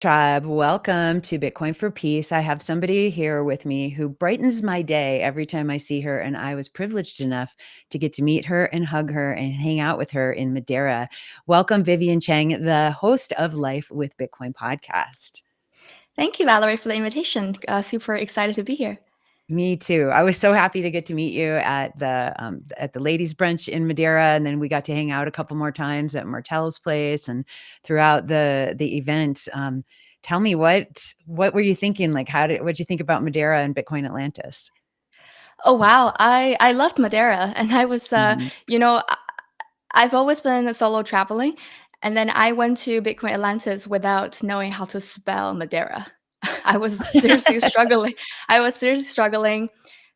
Tribe, welcome to Bitcoin for Peace. I have somebody here with me who brightens my day every time I see her, and I was privileged enough to get to meet her and hug her and hang out with her in Madeira. Welcome, Vivian Cheng, the host of Life with Bitcoin podcast. Thank you, Valerie, for the invitation. Super excited to be here. Me too. I was so happy to get to meet you at the ladies' brunch in Madeira, and then we got to hang out a couple more times at Martel's place and throughout the event. Tell me what were you thinking? Like, what'd you think about Madeira and Bitcoin Atlantis? Oh wow, I loved Madeira, and I was Mhm. I've always been solo traveling, and then I went to Bitcoin Atlantis without knowing how to spell Madeira. I was seriously struggling. I was seriously struggling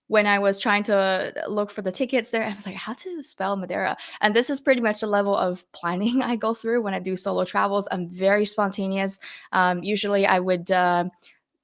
when I was trying to look for the tickets there. I was like, how to spell Madeira? And this is pretty much the level of planning I go through when I do solo travels. I'm very spontaneous. Usually, I would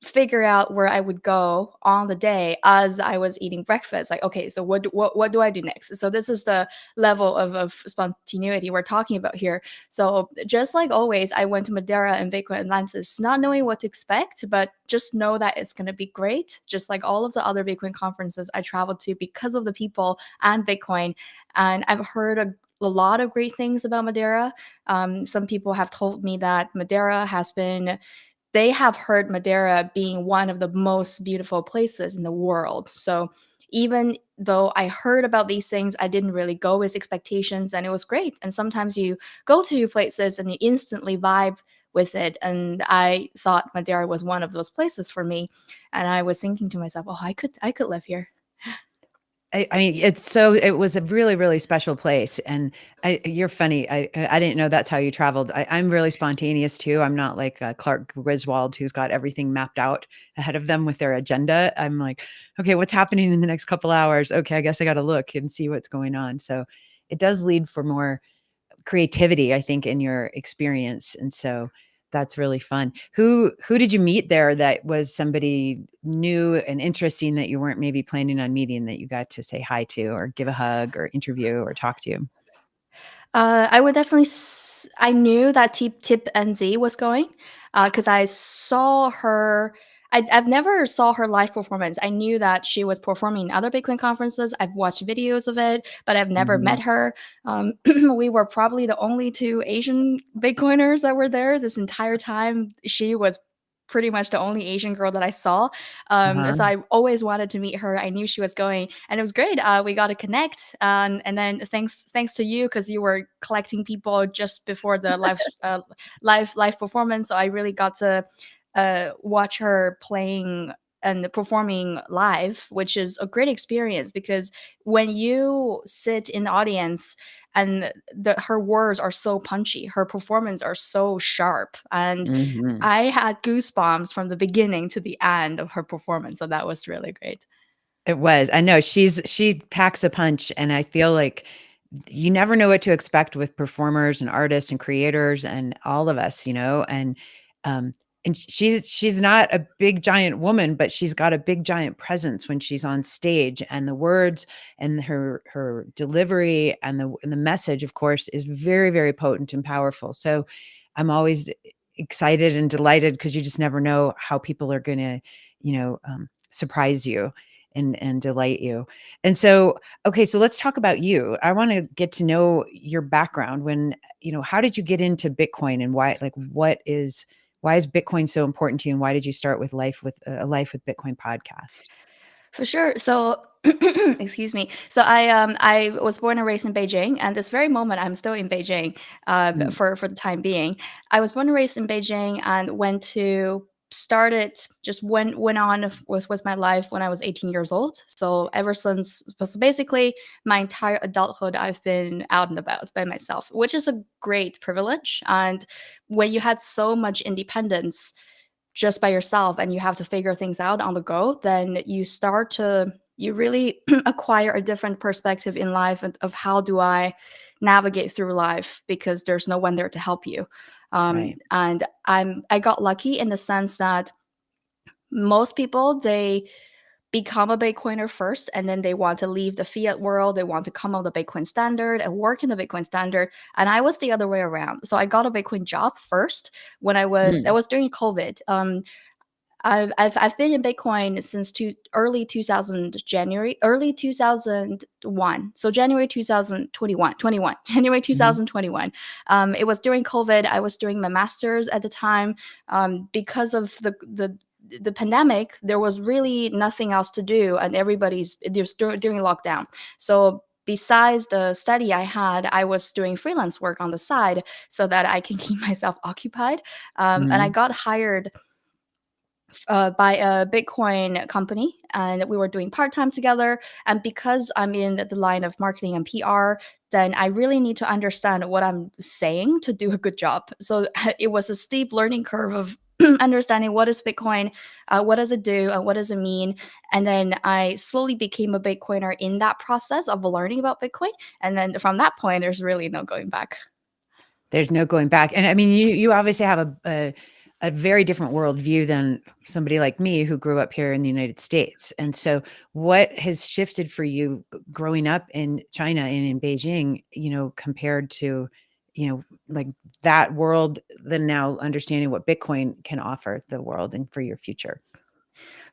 figure out where I would go on the day as I was eating breakfast. Like, okay, so what do I do next? So this is the level of spontaneity we're talking about here. So just like always, I went to Madeira and Bitcoin Atlantis, not knowing what to expect, but just know that it's going to be great. Just like all of the other Bitcoin conferences I traveled to because of the people and Bitcoin, and I've heard a lot of great things about Madeira. Some people have told me that Madeira has been they have heard Madeira being one of the most beautiful places in the world. So even though I heard about these things, I didn't really go with expectations, and it was great. And sometimes you go to places and you instantly vibe with it. And I thought Madeira was one of those places for me. And I was thinking to myself, oh, I could live here. I mean, it was a really, really special place, and you're funny. I didn't know that's how you traveled. I'm really spontaneous too. I'm not like Clark Griswold, who's got everything mapped out ahead of them with their agenda. I'm like, okay, what's happening in the next couple hours? Okay, I guess I got to look and see what's going on. So it does lead for more creativity, I think, in your experience. And so that's really fun. Who did you meet there that was somebody new and interesting that you weren't maybe planning on meeting, that you got to say hi to or give a hug or interview or talk to? I would definitely. I knew that Tip NZ was going because I saw her. I've never saw her live performance. I knew that she was performing in other Bitcoin conferences. I've watched videos of it, but I've never met Mhm. her. We were probably the only two Asian Bitcoiners that were there this entire time. She was pretty much the only Asian girl that I saw. Uh-huh. So I always wanted to meet her. I knew she was going, and it was great. We got to connect, and then thanks to you because you were collecting people just before the live performance. So I really got to watch her playing and performing live, which is a great experience because when you sit in the audience and her words are so punchy, her performance are so sharp, and Mhm. I had goosebumps from the beginning to the end of her performance. So that was really great. It was. I know she packs a punch, and I feel like you never know what to expect with performers and artists and creators and all of us, um, and she's not a big giant woman, but she's got a big giant presence when she's on stage, and the words and her delivery and the message, of course, is very, very potent and powerful. So I'm always excited and delighted because you just never know how people are going to, surprise you and delight you. And so, okay, so let's talk about you. I want to get to know your background. How did you get into Bitcoin, and why is Bitcoin so important to you, and why did you start with a Life with Bitcoin podcast? For sure. So, excuse me. So I was born and raised in Beijing, and this very moment I'm still in Beijing. Mm, For the time being, I was born and raised in Beijing, and went on with my life when I was 18 years old. So ever since, so basically my entire adulthood, I've been out and about by myself, which is a great privilege. And when you had so much independence just by yourself and you have to figure things out on the go, then you really acquire a different perspective in life of how do I navigate through life because there's no one there to help you. right. And I got lucky in the sense that most people become a Bitcoiner first, and then they want to leave the fiat world. They want to come on the Bitcoin standard and work in the Bitcoin standard. And I was the other way around. So I got a Bitcoin job first when I Mm, was during COVID. I've been in Bitcoin since early 2000 January early 2001, so January 2021 January mhm, 2021. It was during COVID. I was doing my master's at the time. Because of the pandemic, there was really nothing else to do, and everybody's there's during lockdown. So besides the study I had, I was doing freelance work on the side so that I can keep myself occupied. And I mhm, got hired by a Bitcoin company, and we were doing part time together. And because I'm in the line of marketing and PR, then I really need to understand what I'm saying to do a good job. So it was a steep learning curve of understanding what is Bitcoin, what does it do, and what does it mean. And then I slowly became a Bitcoiner in that process of learning about Bitcoin. And then from that point, there's really no going back. there's no going back, and I mean, you obviously have a very different worldview than somebody like me who grew up here in the United States, and so what has shifted for you growing up in China and in Beijing, compared to, like that world, then now understanding what Bitcoin can offer the world and for your future?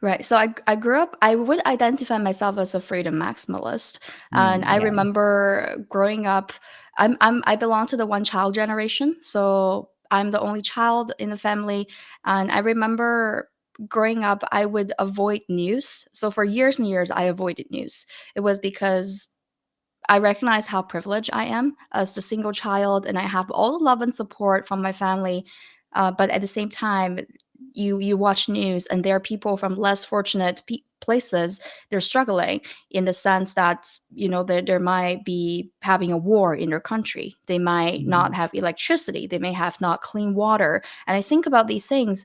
Right. So I grew up, I would identify myself as a freedom maximalist. And Mm, I yeah. remember growing up, I belong to the one child generation. So I'm the only child in the family. And I remember growing up, I would avoid news. So for years and years, I avoided news. It was because I recognize how privileged I am as the single child, and I have all the love and support from my family. But at the same time, you watch news, and there are people from less fortunate places. They're struggling in the sense that there might be having a war in their country. They might not Mhm. have electricity. They may have not clean water. And I think about these things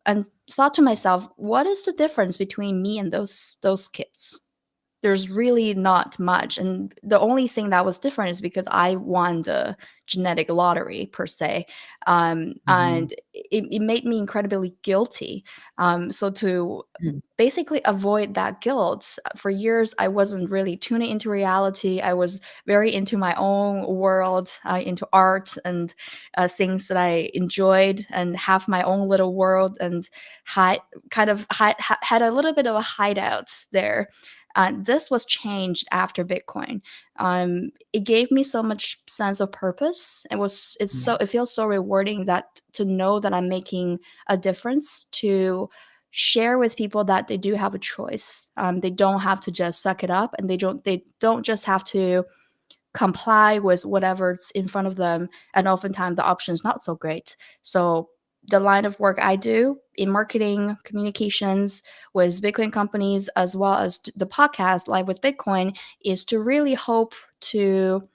and thought to myself, what is the difference between me and those kids? There's really not much. And the only thing that was different is because I won the genetic lottery per se. Mhm. And it made me incredibly guilty. So to Mm, basically avoid that guilt, for years I wasn't really tuning into reality. I was very into my own world, into art and things that I enjoyed, and have my own little world, and hide had a little bit of a hideout there. This was changed after Bitcoin. It gave me so much sense of purpose. yeah. It feels so rewarding that to know that I'm making a difference, to share with people that they do have a choice. They don't have to just suck it up, and they don't just have to comply with whatever's in front of them. And oftentimes the option is not so great. So the line of work I do in marketing communications with Bitcoin companies, as well as the podcast Live with Bitcoin, is to really hope to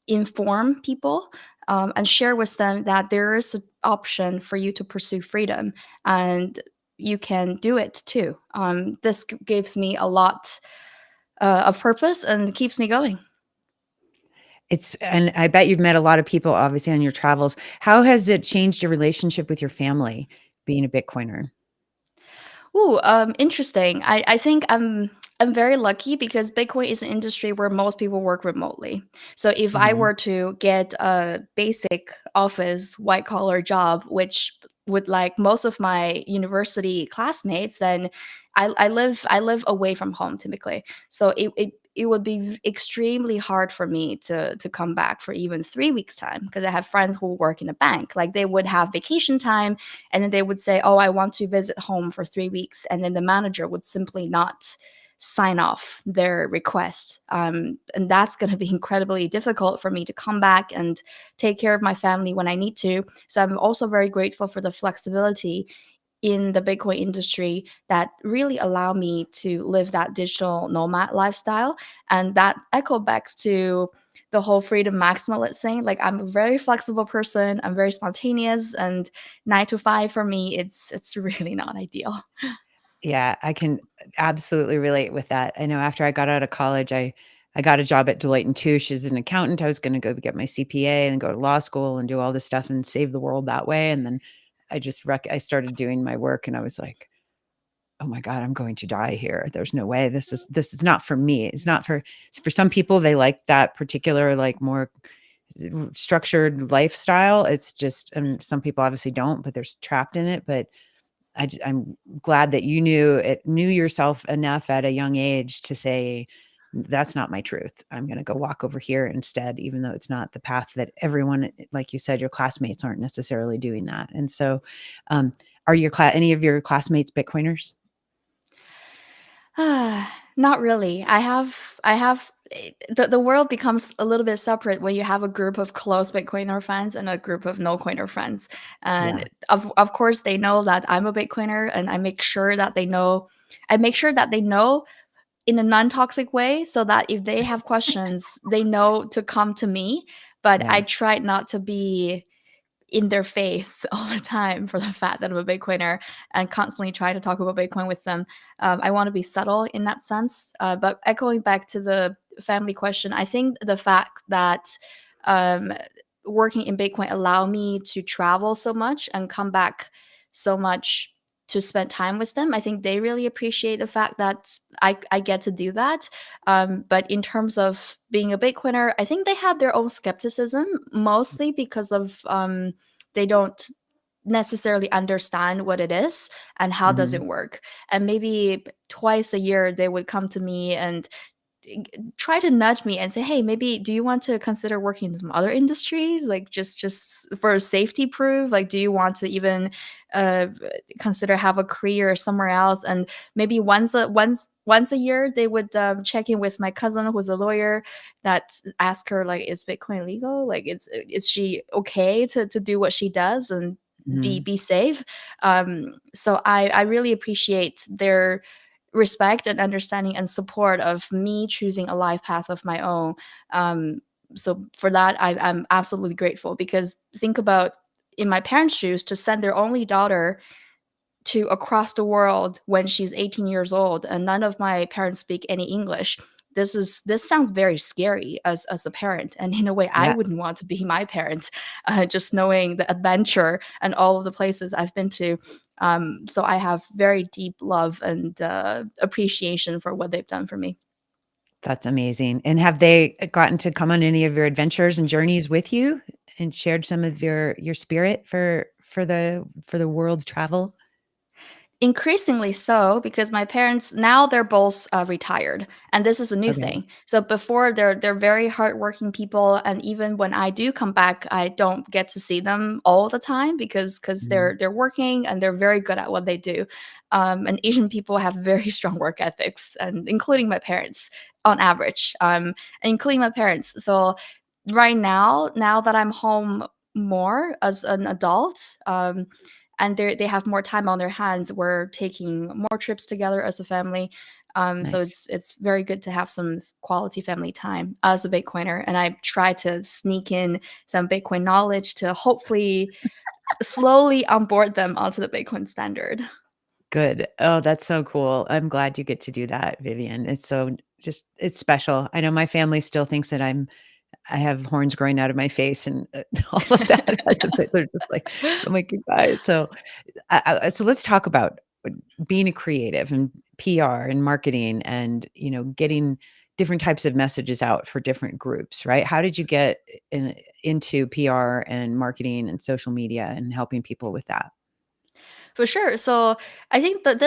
inform people, and share with them that there is an option for you to pursue freedom, and you can do it too. This gives me a lot of purpose and keeps me going. And I bet you've met a lot of people obviously on your travels. How has it changed your relationship with your family being a Bitcoiner? Ooh, interesting. I think I'm very lucky because Bitcoin is an industry where most people work remotely. So if I Mhm. were to get a basic office white collar job, which would like most of my university classmates, then I live away from home typically. So it would be extremely hard for me to come back for even 3 weeks time, because I have friends who work in a bank. Like they would have vacation time, and then they would say, oh, I want to visit home for 3 weeks, and then the manager would simply not sign off their request. And that's going to be incredibly difficult for me to come back and take care of my family when I need to. So I'm also very grateful for the flexibility in the Bitcoin industry that really allow me to live that digital nomad lifestyle. And that echo backs to the whole freedom maximalist thing. Like I'm a very flexible person. I'm very spontaneous, and 9 to 5 for me, it's really not ideal. Yeah, I can absolutely relate with that. I know after I got out of college, I got a job at Deloitte& and Touche as an accountant. I was gonna go get my CPA and go to law school and do all this stuff and save the world that way, and then I started doing my work and I was like, oh my God, I'm going to die here. There's no way. This is not for me. It's for some people, they like that particular, like more structured lifestyle. It's just, and some people obviously don't, but they're trapped in it. But I'm glad that knew yourself enough at a young age to say, that's not my truth. I'm going to go walk over here instead, even though it's not the path that everyone, like you said, your classmates aren't necessarily doing that. And so, um, are any of your classmates Bitcoiners? Not really. The world becomes a little bit separate when you have a group of close Bitcoiner friends and a group of no coiner friends. Yeah. And of course they know that I'm a Bitcoiner, and I make sure that they know in a non-toxic way, so that if they have questions, they know to come to me. But I Yeah. try not to be in their face all the time for the fact that I'm a Bitcoiner, and constantly try to talk about Bitcoin with them. I want to be subtle in that sense. But echoing back to the family question, I think the fact that um, working in Bitcoin allow me to travel so much and come back so much to spend time with them. I think they really appreciate the fact that I get to do that. But in terms of being a Bitcoiner, I think they have their own skepticism, mostly because of they don't necessarily understand what it is and how does Mhm. it work. And maybe twice a year they would come to me and try to nudge me and say, "Hey, maybe do you want to consider working in some other industries? Like just for a safety proof? Like, do you want to even uh, consider have a career somewhere else?" And maybe once a year they would check in with my cousin who's a lawyer, that ask her like, "Is Bitcoin legal? Like, is she okay to do what she does and Mhm. be safe?" So I really appreciate their respect and understanding and support of me choosing a life path of my own. Um, so for that, I'm absolutely grateful, because think about, in my parents' shoes, to send their only daughter to across the world when she's 18 years old, and none of my parents speak any English. This sounds very scary as a parent, and in a way I Yeah. wouldn't want to be my parent, just knowing the adventure and all of the places I've been to. So I have very deep love and appreciation for what they've done for me. That's amazing. And have they gotten to come on any of your adventures and journeys with you and shared some of your spirit for the world's travel? Increasingly so, because my parents now they're both retired, and this is a new Okay. thing. So before they're very hardworking people, and even when I do come back, I don't get to see them all the time because Mhm. they're working and they're very good at what they do. And Asian people have very strong work ethics, and including my parents on average, and including my parents. So right now that I'm home more as an adult, and they have more time on their hands. We're taking more trips together as a family. So Nice. it's very good to have some quality family time as a Bitcoiner. And I try to sneak in some Bitcoin knowledge to hopefully slowly onboard them onto the Bitcoin standard. Good. Oh, that's so cool. I'm glad you get to do that, Vivian. It's special. I know my family still thinks that I have horns growing out of my face and all of that. They're just like, "Oh my god." So let's talk about being a creative and PR and marketing and, getting different types of messages out for different groups, right? How did you get into PR and marketing and social media and helping people with that? For sure. So I think that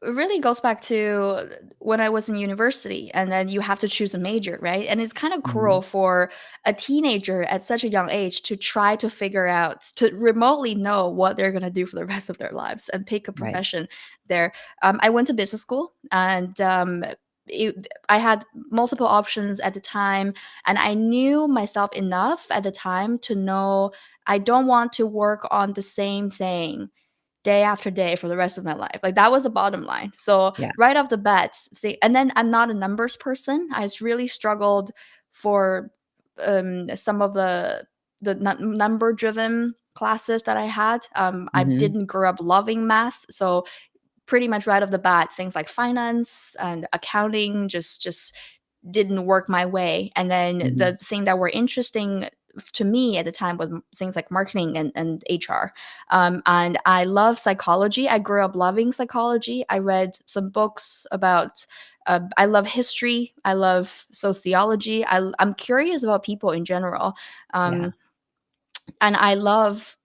really goes back to when I was in university, and then you have to choose a major, right? And it's kind of Mhm. cruel for a teenager at such a young age to try to figure out, to remotely know what they're going to do for the rest of their lives and pick a Right. profession there. I went to business school, and I had multiple options at the time, and I knew myself enough at the time to know I don't want to work on the same thing day after day for the rest of my life. Like, that was the bottom line. So Yeah. right off the bat, and then I'm not a numbers person. I just really struggled for some of the number driven classes that I had. I Mhm. didn't grow up loving math, so pretty much right off the bat, things like finance and accounting just didn't work my way. And then Mhm. the thing that were interesting to me at the time was things like marketing and HR. And I love psychology. I grew up loving psychology. I read some books about. I love history. I love sociology. I'm curious about people in general, Yeah. um, and I love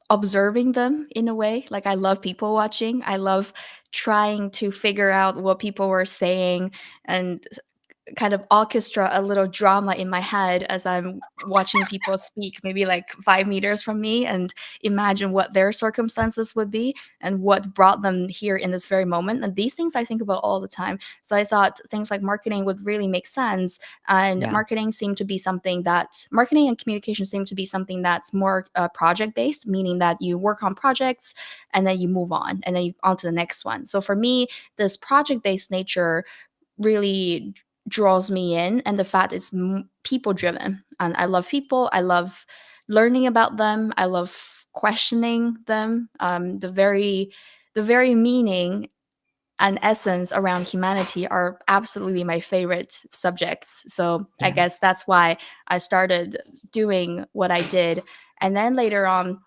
observing them in a way. Like I love people watching. I love trying to figure out what people were saying and kind of orchestra a little drama in my head as I'm watching people speak, maybe like 5 meters from me, and imagine what their circumstances would be and what brought them here in this very moment. And these things I think about all the time. So I thought things like marketing would really make sense. And Yeah. marketing and communication seem to be something that's more project based, meaning that you work on projects and then you move on and then you on to the next one. So for me, this project based nature really draws me in, and the fact it's people driven, and I love people. I love learning about them. I love questioning them. The very meaning and essence around humanity are absolutely my favorite subjects. So I Yeah. guess that's why I started doing what I did. And then later on,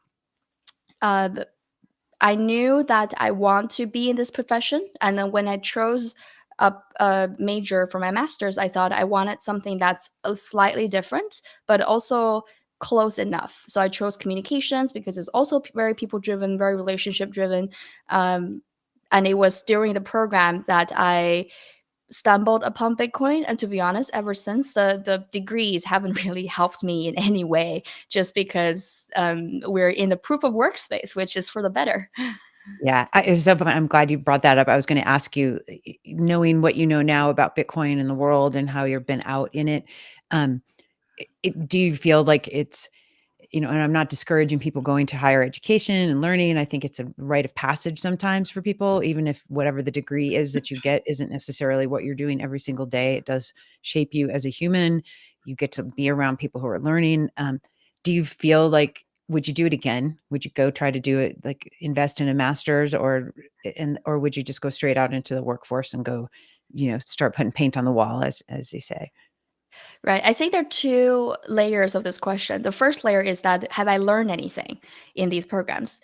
uh, I knew that I want to be in this profession. And then when I chose a major for my master's, I thought I wanted something that's slightly different, but also close enough. So I chose communications because it's also very people driven, very relationship driven. Um, and it was during the program that I stumbled upon Bitcoin. And to be honest, ever since, the degrees haven't really helped me in any way, just because we're in the proof of work space, which is for the better. Yeah, it's so fun. I'm glad you brought that up. I was gonna ask you, knowing what you know now about Bitcoin and the world and how you've been out in it, um, do you feel like it's, and I'm not discouraging people going to higher education and learning. I think it's a rite of passage sometimes for people, even if whatever the degree is that you get isn't necessarily what you're doing every single day. It does shape you as a human. You get to be around people who are learning. Do you feel like, would you do it again? Would you go try to do it, like invest in a master's, or would you just go straight out into the workforce and go, start putting paint on the wall, as they say? Right. I think there are two layers of this question. The first layer is that have I learned anything in these programs?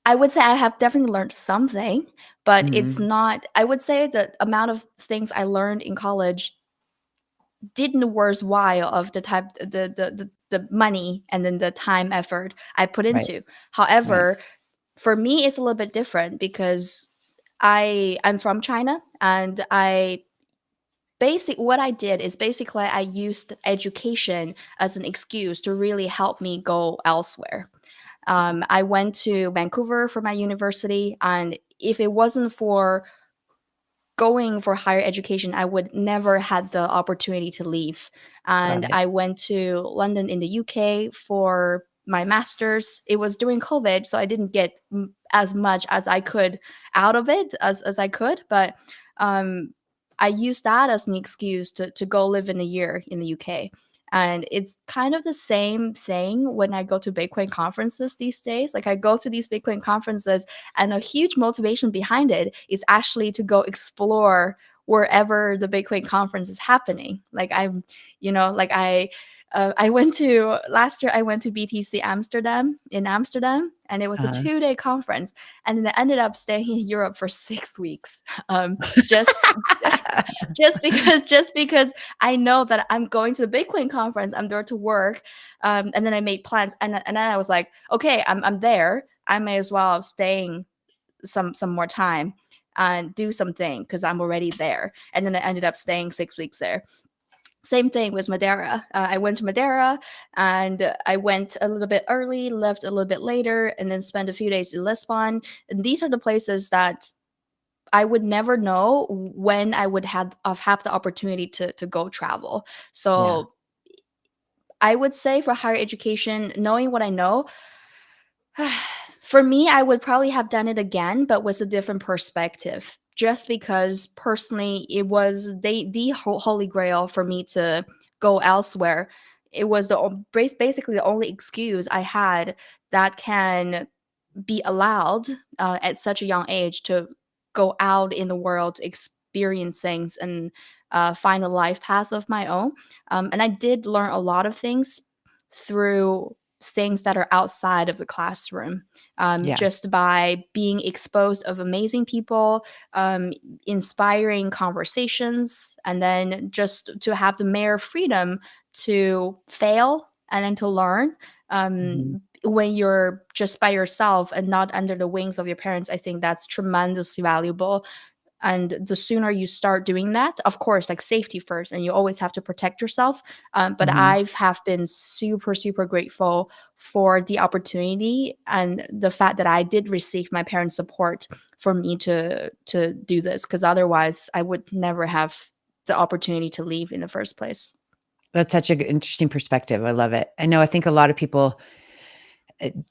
I would say I have definitely learned something, but it's Mhm. not, I would say the amount of things I learned in college didn't worthwhile of the type the money and then the time effort I put Right, into. right. However, for me it's a little bit different because I'm from China, and what I did is basically I used education as an excuse to really help me go elsewhere. I went to Vancouver for my university, and if it wasn't for going for higher education, I would never had the opportunity to leave. Got And it. I went to London in the UK for my master's. It was during COVID, so I didn't get as much as I could out of it as I could, but um, I used that as an excuse to go live in a year in the UK. And it's kind of the same thing when I go to Bitcoin conferences these days. Like I go to these Bitcoin conferences, and a huge motivation behind it is actually to go explore wherever the Bitcoin conference is happening. Like I'm, like I went to last year. I went to BTC Amsterdam in Amsterdam, and it was a Uh-huh. 2-day conference. And then I ended up staying in Europe for 6 weeks, just just because I know that I'm going to the Bitcoin conference. I'm there to work, and then I made plans, and then I was like, okay, I'm there. I may as well staying some more time and do something because I'm already there. And then I ended up staying 6 weeks there. Same thing with Madeira. I went to Madeira, and I went a little bit early, left a little bit later, and then spent a few days in Lisbon. And these are the places that I would never know when I would have the opportunity to go travel. Yeah, So I would say for higher education, knowing what I know, for me, I would probably have done it again, but with a different perspective. Just because personally, it was the holy grail for me to go elsewhere. It was basically the only excuse I had that can be allowed at such a young age to go out in the world, experience things, and find a life path of my own. And I did learn a lot of things. through things that are outside of the classroom, Yeah. just by being exposed of amazing people, um, inspiring conversations, and then just to have the mere freedom to fail and then to learn, Mhm. when you're just by yourself and not under the wings of your parents. I think that's tremendously valuable. And the sooner you start doing that, of course, like safety first, and you always have to protect yourself. But Mhm. I have been super, super grateful for the opportunity and the fact that I did receive my parents' support for me to do this, because otherwise I would never have the opportunity to leave in the first place. That's such a interesting perspective. I love it. I think a lot of people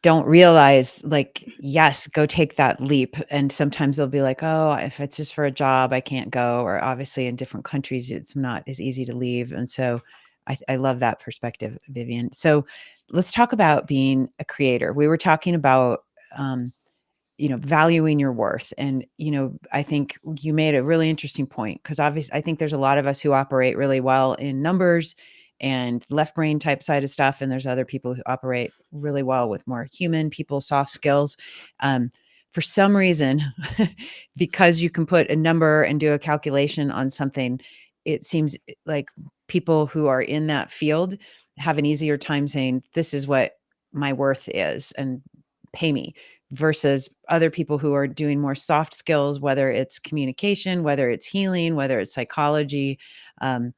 don't realize, like, yes, go take that leap. And sometimes they'll be like, oh, if it's just for a job, I can't go. Or obviously in different countries, it's not as easy to leave. And so I love that perspective, Vivian. So let's talk about being a creator. We were talking about, um, valuing your worth. And, I think you made a really interesting point, because obviously I think there's a lot of us who operate really well in numbers and left brain type side of stuff. And there's other people who operate really well with more human people, soft skills. Um, for some reason, because you can put a number and do a calculation on something, it seems like people who are in that field have an easier time saying, this is what my worth is, and pay me, versus other people who are doing more soft skills, whether it's communication, whether it's healing, whether it's psychology, um,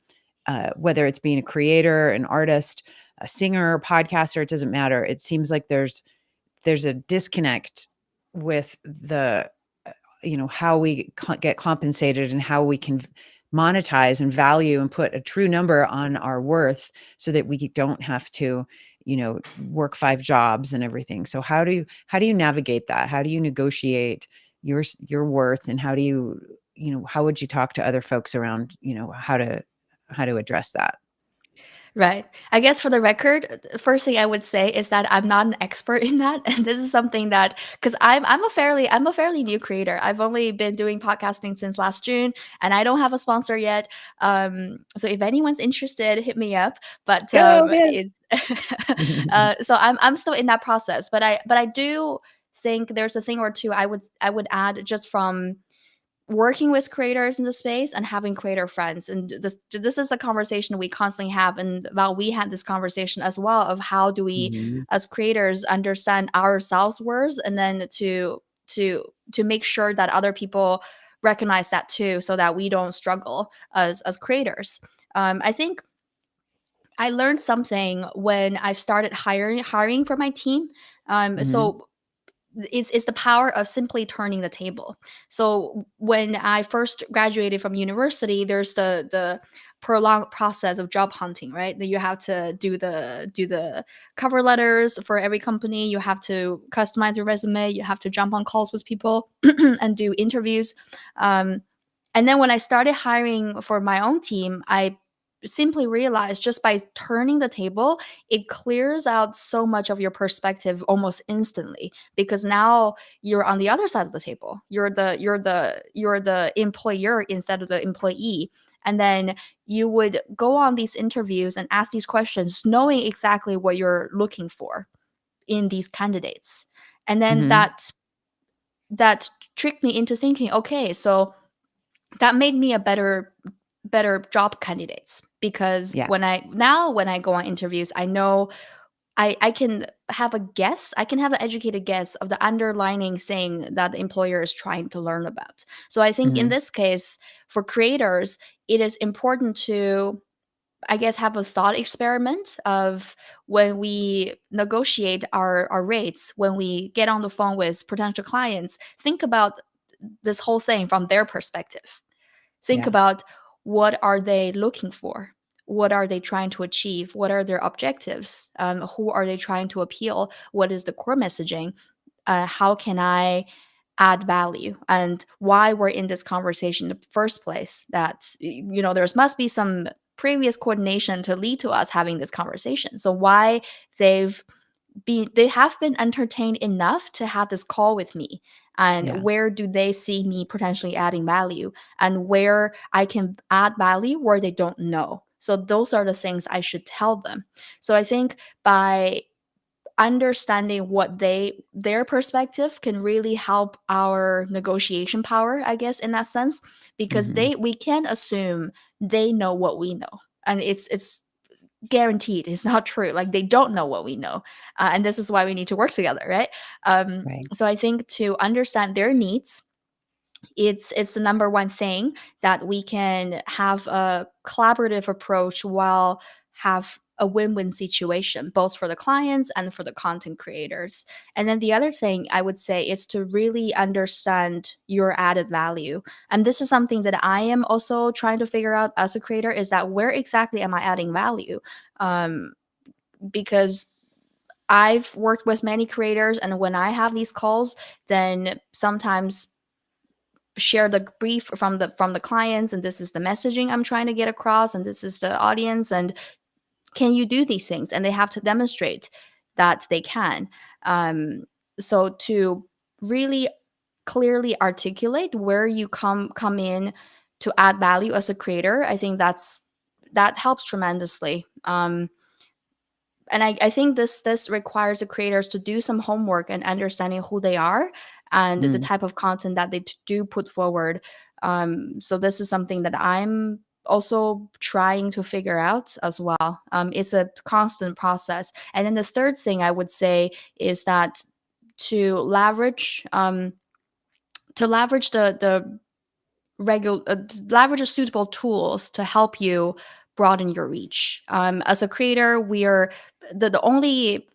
whether it's being a creator, an artist, a singer, podcaster, it doesn't matter. It seems like there's a disconnect with the how we get compensated and how we can monetize and value and put a true number on our worth, so that we don't have to work 5 jobs and everything. So how do you navigate that? How do you negotiate your worth, and how would you talk to other folks around how to address that? Right. I guess for the record, the first thing I would say is that I'm not an expert in that, and this is something that, because I'm a fairly new creator. I've only been doing podcasting since last June, and I don't have a sponsor yet. So if anyone's interested, hit me up. But Go ahead. it's so I'm still in that process. But I do think there's a thing or two I would add, just from working with creators in the space and having creator friends. And this is a conversation we constantly have, and well, we had this conversation as well, of how do we Mhm. as creators understand our self-worth, and then to make sure that other people recognize that too, so that we don't struggle as creators. I think I learned something when I started hiring for my team. Mhm. So is the power of simply turning the table. So when I first graduated from university, there's the prolonged process of job hunting, right? That you have to do the cover letters for every company. You have to customize your resume. You have to jump on calls with people and do interviews. Um, and then when I started hiring for my own team, I simply realized, just by turning the table, it clears out so much of your perspective almost instantly, because now you're on the other side of the table. You're the employer instead of the employee. And then you would go on these interviews and ask these questions, knowing exactly what you're looking for in these candidates. And then Mhm. that tricked me into thinking, okay, so that made me a better job candidates, because Yeah. when I go on interviews, I know I can have a guess, I can have an educated guess of the underlining thing that the employer is trying to learn about. So I think in Mhm. this case, for creators, it is important to, I guess, have a thought experiment of, when we negotiate our rates, when we get on the phone with potential clients, think about this whole thing from their perspective. Think Yeah. about, what are they looking for? What are they trying to achieve? What are their objectives? Who are they trying to appeal? What is the core messaging? How can I add value? And why we're in this conversation in the first place? That, there must be some previous coordination to lead to us having this conversation. So why they've they have been entertained enough to have this call with me, and Yeah. where do they see me potentially adding value, and where I can add value where they don't know. So those are the things I should tell them. So I think by understanding what their perspective can really help our negotiation power, I guess, in that sense, because Mhm. we can't assume they know what we know. And it's guaranteed it's not true. Like, they don't know what we know, and this is why we need to work together, right? Right. So I think to understand their needs, it's the number one thing that we can have a collaborative approach while have a win-win situation both for the clients and for the content creators. And then the other thing I would say is to really understand your added value. And this is something that I am also trying to figure out as a creator, is that where exactly am I adding value? Because I've worked with many creators, and when I have these calls, then sometimes share the brief from the clients, and this is the messaging I'm trying to get across, and this is the audience, and can you do these things? And they have to demonstrate that they can. um, so to really clearly articulate where you come in to add value as a creator, I think that helps tremendously. And I think this requires the creators to do some homework and understanding who they are and the Mm. type of content that they do put forward. So this is something that I'm also trying to figure out as well. It's a constant process. And then the third thing I would say is that to leverage the regular leverage suitable tools to help you broaden your reach. As a creator, we are the only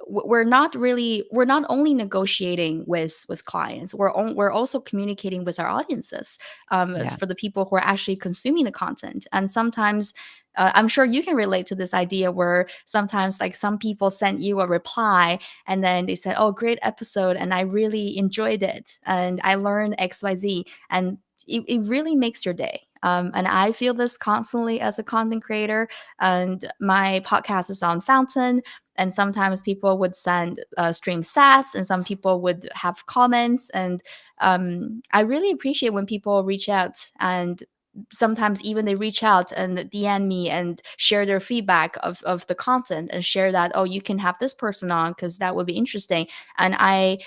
we're not only negotiating with clients, we're also communicating with our audiences, Yeah. for the people who are actually consuming the content. And sometimes I'm sure you can relate to this idea where sometimes, like, some people send you a reply and then they said, oh, great episode, and I really enjoyed it, and I learned XYZ, and it really makes your day. And I feel this constantly as a content creator. And my podcast is on Fountain, and sometimes people would send stream sats, and some people would have comments. And I really appreciate when people reach out, and sometimes even they reach out and DM me and share their feedback of the content, and share that, oh, you can have this person on because that would be interesting. And I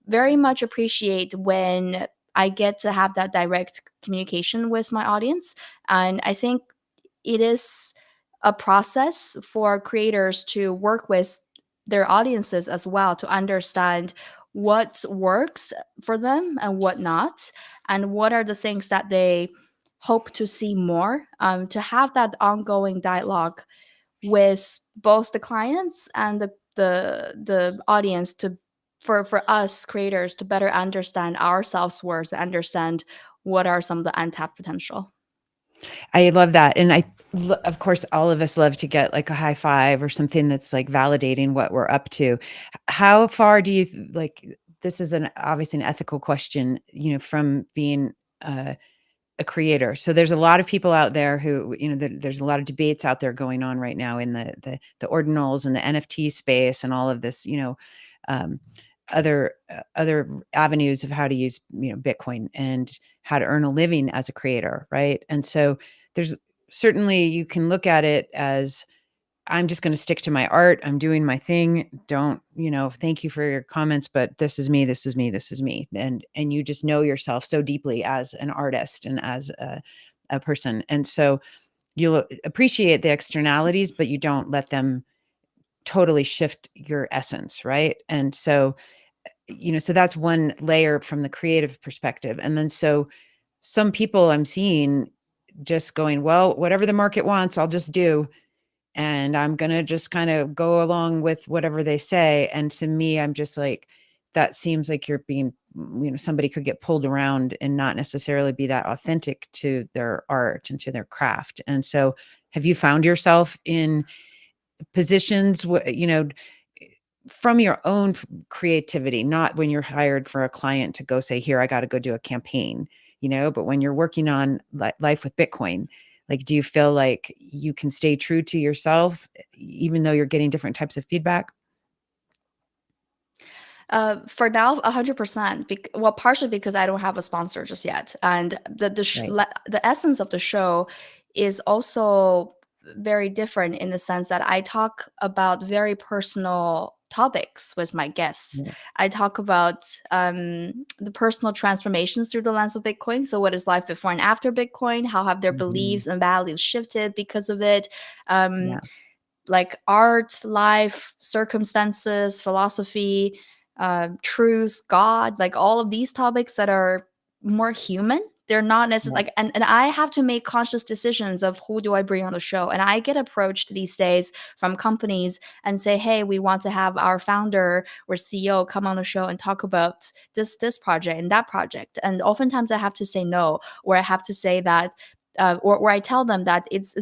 very much appreciate when I get to have that direct communication with my audience. And I think it is a process for creators to work with their audiences as well, to understand what works for them and what not, and what are the things that they hope to see more, to have that ongoing dialogue with both the clients and the audience, to for us creators to better understand our self-worth and understand what are some of the untapped potential. I love that, and of course, all of us love to get, like, a high five or something that's, like, validating what we're up to. How far do you this is obviously an ethical question, from being, a creator. So there's a lot of people out there who, there's a lot of debates out there going on right now in the ordinals and the NFT space and all of this, um, other avenues of how to use, Bitcoin and how to earn a living as a creator, right? And so there's certainly, you can look at it as, I'm just going to stick to my art. I'm doing my thing. Don't, thank you for your comments, but this is me, this is me, this is me. And you just know yourself so deeply as an artist and as a person. And so you'll appreciate the externalities, but you don't let them totally shift your essence, right? And so, so that's one layer from the creative perspective. And then so some people I'm seeing just going, well, whatever the market wants, I'll just do, and I'm gonna just kind of go along with whatever they say. And to me, I'm just like, that seems like you're being, somebody could get pulled around and not necessarily be that authentic to their art and to their craft. And so, have you found yourself in positions, from your own creativity, not when you're hired for a client to go say, here, I got to go do a campaign, but when you're working on life with Bitcoin, like, do you feel like you can stay true to yourself, even though you're getting different types of feedback? For now, 100%. Well, partially because I don't have a sponsor just yet, and Right. the essence of the show is also very different in the sense that I talk about very personal topics with my guests. Yeah. I talk about the personal transformations through the lens of Bitcoin. So, what is life before and after Bitcoin? How have their Mhm. beliefs and values shifted because of it? Um, Yeah. like art, life, circumstances, philosophy, truth, God, like all of these topics that are more human. They're not necessarily Yeah. like, and I have to make conscious decisions of who do I bring on the show. And I get approached these days from companies and say, hey, we want to have our founder or CEO come on the show and talk about this project and that project. And oftentimes I have to say no, or I have to say that or I tell them that it's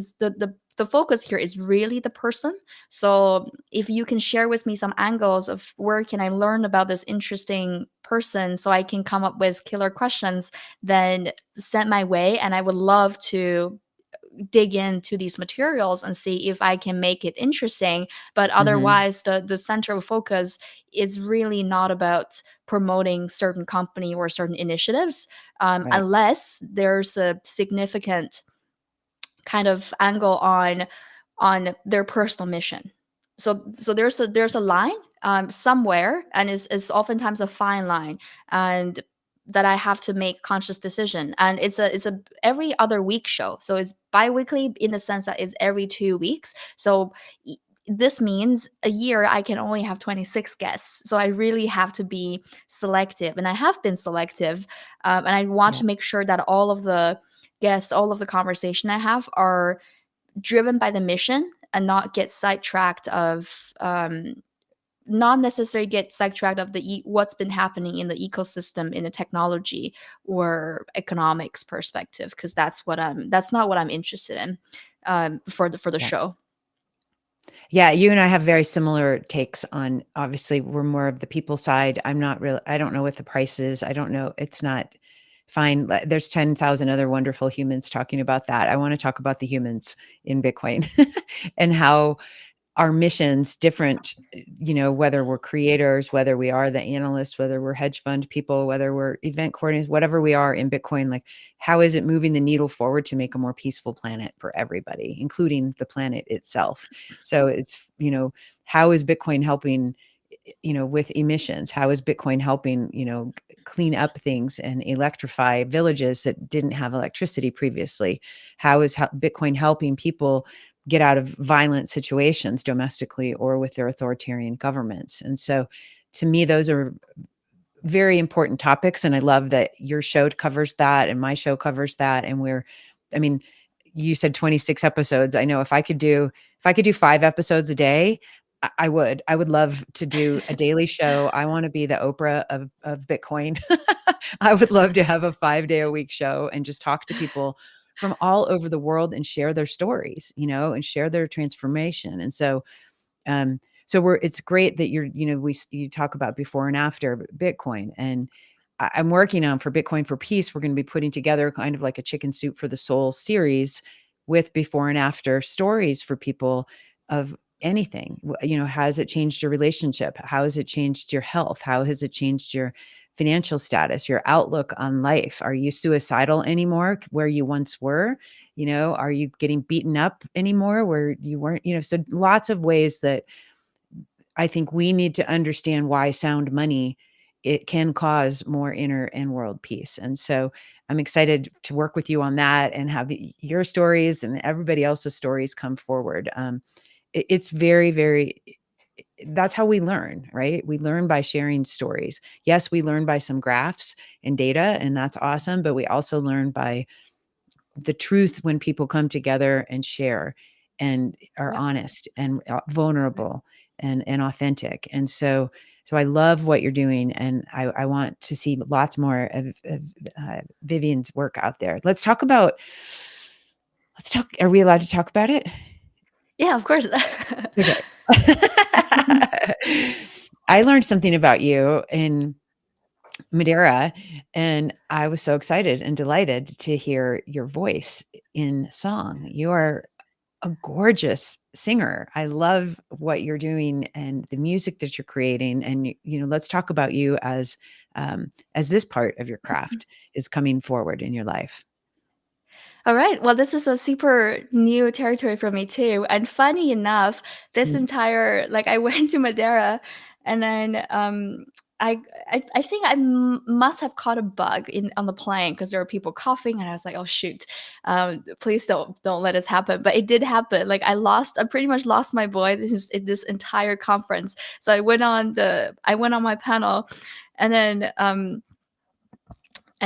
the focus here is really the person. So if you can share with me some angles of where can I learn about this interesting person so I can come up with killer questions, then send my way. And I would love to dig into these materials and see if I can make it interesting. But Mhm. otherwise, the center of focus is really not about promoting certain company or certain initiatives, Right. unless there's a significant kind of angle on their personal mission. So there's a line somewhere, and is oftentimes a fine line, and that I have to make conscious decision. And it's a every other week show, so it's biweekly in the sense that it's every 2 weeks. So this means a year I can only have 26 guests. So I really have to be selective, and I have been selective, and I want Yeah. to make sure that all of the guests, all of the conversation I have are driven by the mission and not get sidetracked of not necessarily get sidetracked of what's been happening in the ecosystem in a technology or economics perspective, because that's not what I'm interested in for the Yeah. show. Yeah, you and I have very similar takes on, obviously, we're more of the people side. I'm not really, I don't know what the price is. I don't know. It's not fine. There's 10,000 other wonderful humans talking about that. I want to talk about the humans in Bitcoin and how our missions different, whether we're creators, whether we are the analysts, whether we're hedge fund people, whether we're event coordinators, whatever we are in Bitcoin, like how is it moving the needle forward to make a more peaceful planet for everybody, including the planet itself? So it's, how is Bitcoin helping, with emissions? How is Bitcoin helping, clean up things and electrify villages that didn't have electricity previously? How is Bitcoin helping people get out of violent situations domestically or with their authoritarian governments? And so to me, those are very important topics. And I love that your show covers that and my show covers that. And I mean, you said 26 episodes. I know if I could do 5 episodes a day, I would love to do a daily show. I want to be the Oprah of Bitcoin. I would love to have a 5-day-a-week show and just talk to people from all over the world and share their stories, and share their transformation. And so it's great that you talk about before and after Bitcoin. And I'm working on, for Bitcoin for Peace, we're going to be putting together kind of like a chicken soup for the soul series with before and after stories for people of anything. Has it changed your relationship? How has it changed your health? How has it changed your financial status, your outlook on life? Are you suicidal anymore where you once were? Are you getting beaten up anymore where you weren't? So lots of ways that I think we need to understand why sound money, it can cause more inner and world peace. And so I'm excited to work with you on that and have your stories and everybody else's stories come forward. It's very, very, that's how we learn, right? We learn by sharing stories. Yes, we learn by some graphs and data, and that's awesome. But we also learn by the truth when people come together and share and are Yeah. honest and vulnerable and authentic. And so I love what you're doing, and I want to see lots more of Vivian's work out there. Are we allowed to talk about it? Yeah, of course. Okay. I learned something about you in Madeira, and I was so excited and delighted to hear your voice in song. You are a gorgeous singer. I love what you're doing and the music that you're creating. And let's talk about you as this part of your craft is coming forward in your life. All right. Well, this is a super new territory for me too. And funny enough, this Mm. entire like I went to Madeira, and then I I think I must have caught a bug in on the plane because there were people coughing, and I was like, oh shoot, please don't let this happen. But it did happen. Like I pretty much lost my voice this entire conference. So I went on my panel, and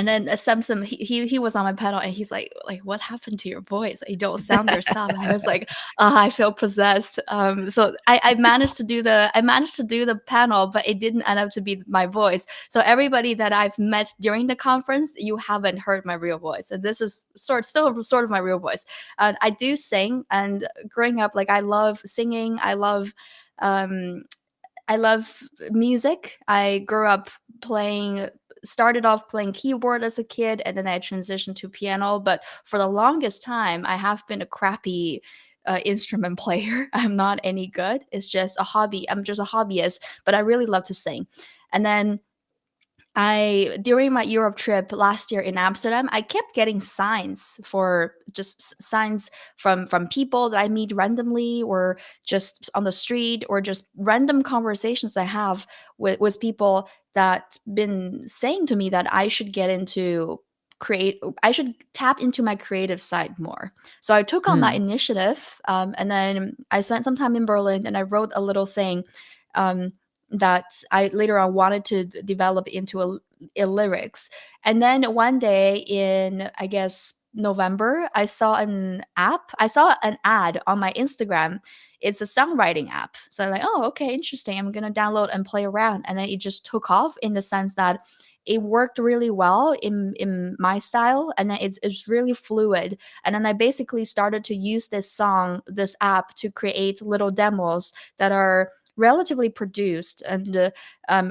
then Samson, he was on my panel, and he's like, "What happened to your voice? You don't sound yourself." I was like, I feel possessed." So I managed to do the panel, but it didn't end up to be my voice. So everybody that I've met during the conference, you haven't heard my real voice, and this is still sort of my real voice. And I do sing, and growing up, like I love singing. Um, I love music. I grew up playing started off playing keyboard as a kid, and then I transitioned to piano, but for the longest time I have been a crappy instrument player. I'm not any good. It's just a hobby. I'm just a hobbyist, but I really love to sing. And then I during my Europe trip last year in Amsterdam, I kept getting signs for signs from people that I meet randomly, or just on the street, or just random conversations I have with people that been saying to me that I should get into create I should tap into my creative side more. So I took on that Mm. initiative, and then I spent some time in Berlin, and I wrote a little thing, um, that I later on wanted to develop into a lyrics. And then one day in, I guess, November, I saw an ad on my Instagram. It's a songwriting app. So I'm like, oh, okay, interesting. I'm gonna download and play around. And then it just took off in the sense that it worked really well in my style, and then it's really fluid. And then I basically started to use this app, to create little demos that are relatively produced, and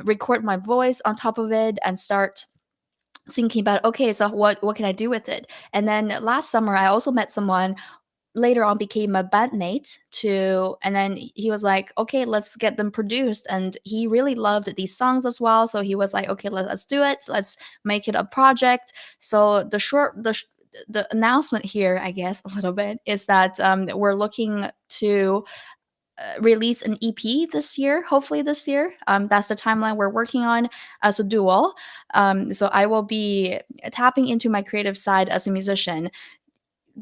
record my voice on top of it, and start thinking about, okay, so what can I do with it. And then last summer I also met someone, later on became a bandmate to, and then he was like, okay, let's get them produced, and he really loved these songs as well, so he was like, okay, let's do it, let's make it a project. So the announcement here, I guess, a little bit, is that we're looking to release an EP this year, hopefully this year. That's the timeline we're working on as a duo. So I will be tapping into my creative side as a musician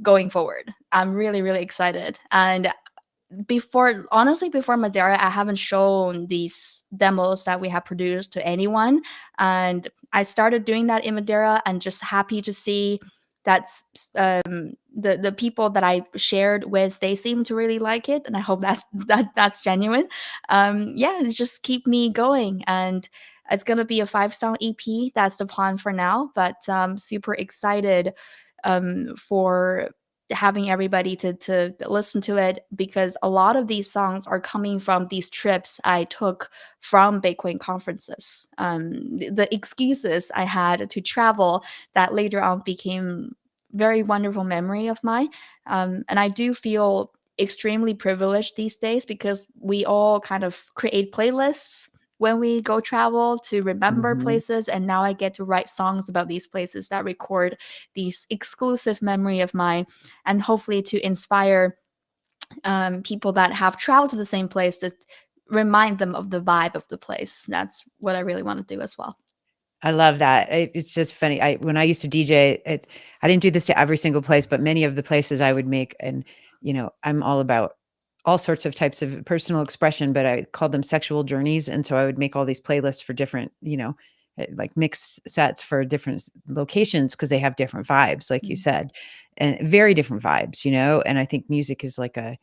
going forward. I'm really, really excited. And before Madeira, I haven't shown these demos that we have produced to anyone. And I started doing that in Madeira, and just happy to see that the people that I shared with, they seem to really like it, and I hope that's genuine. Yeah, just keep me going, and it's gonna be a 5-song EP. That's the plan for now, but super excited for having everybody to listen to it, because a lot of these songs are coming from these trips I took from Bitcoin conferences. The excuses I had to travel that later on became very wonderful memory of mine. And I do feel extremely privileged these days, because we all kind of create playlists when we go travel to remember Mhm. places, and now I get to write songs about these places that record these exclusive memory of mine, and hopefully to inspire people that have traveled to the same place, to remind them of the vibe of the place. That's what I really want to do as well. I love that. It's just funny. When I used to DJ, I didn't do this to every single place, but many of the places I would make, and I'm all about all sorts of types of personal expression, but I called them sexual journeys, and so I would make all these playlists for different, like mixed sets for different locations, because they have different vibes, like you Mm. said, and very different vibes. And I think music is like uh,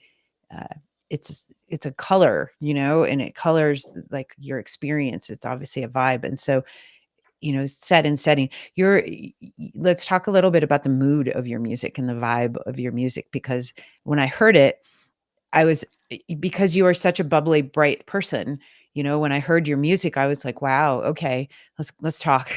it's a color, and it colors like your experience. It's obviously a vibe, and so set and setting. Let's talk a little bit about the mood of your music and the vibe of your music, because when I heard it, I was because you are such a bubbly, bright person. When I heard your music, I was like, wow, okay, let's talk.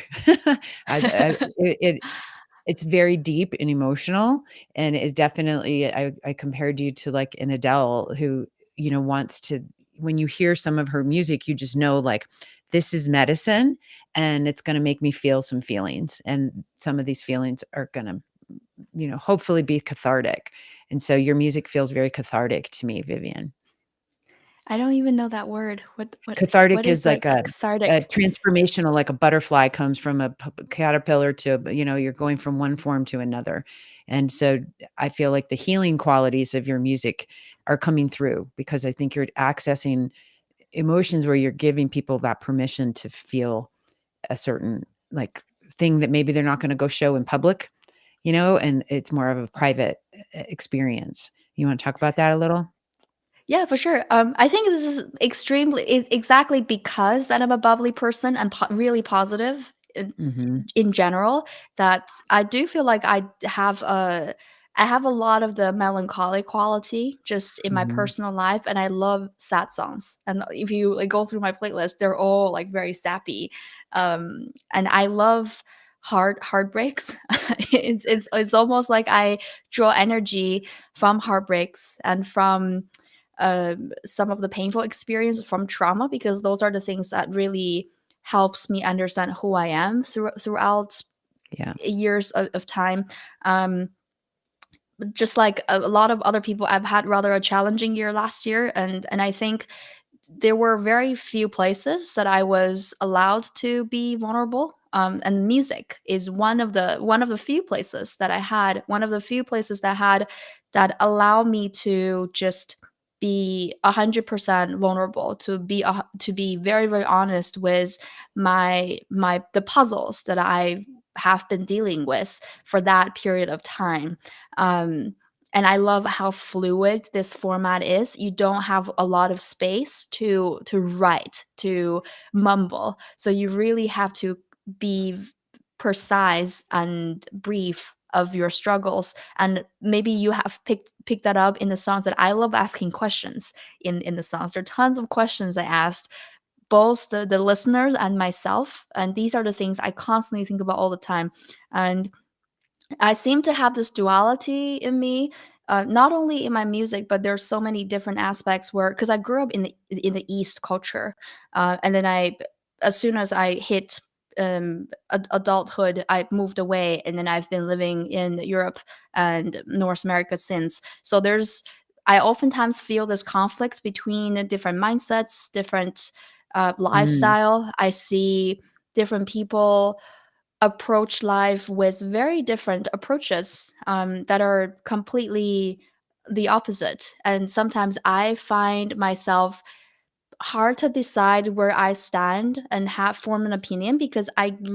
It's very deep and emotional, and it definitely, I compared you to like an Adele who, wants to, when you hear some of her music, you just know, like, this is medicine, and it's going to make me feel some feelings, and some of these feelings are going to hopefully be cathartic. And so your music feels very cathartic to me, Vivian. I don't even know that word. What Cathartic is is like a cathartic? transformational, like a butterfly comes from a caterpillar to, you're going from one form to another. And so I feel like the healing qualities of your music are coming through because I think you're accessing emotions where you're giving people that permission to feel a certain like thing that maybe they're not going to go show in public, and it's more of a private experience. You want to talk about that a little? Yeah, for sure. I think this is exactly because that I'm a bubbly person and really positive Hmm. in general, that I do feel like I have a lot of the melancholy quality just in my Hmm. personal life, and I love sad songs. And if you like go through my playlist, they're all like very sappy, and I love heartbreaks. It's almost like I draw energy from heartbreaks and from some of the painful experiences from trauma, because those are the things that really helps me understand who I am throughout Yeah. years of time. Um, just like a lot of other people, I've had rather a challenging year last year, and I think there were very few places that I was allowed to be vulnerable. And music is one of the few places that I had one of the few places that allow me to just be 100% vulnerable, to be very very honest with the puzzles that I have been dealing with for that period of time. um, and I love how fluid this format is. You don't have a lot of space to write, to mumble. So you really have to be precise and brief of your struggles. And maybe you have picked that up in the songs, that I love asking questions in the songs. There are tons of questions I asked both the listeners and myself. And these are the things I constantly think about all the time. And I seem to have this duality in me, not only in my music, but there's so many different aspects where, because I grew up in the East culture, and then as soon as I hit adulthood, I moved away, and then I've been living in Europe and North America since. So I oftentimes feel this conflict between different mindsets, different Mm. lifestyle. I see different people approach life with very different approaches, that are completely the opposite. And sometimes I find myself hard to decide where I stand and have form an opinion, because I'm a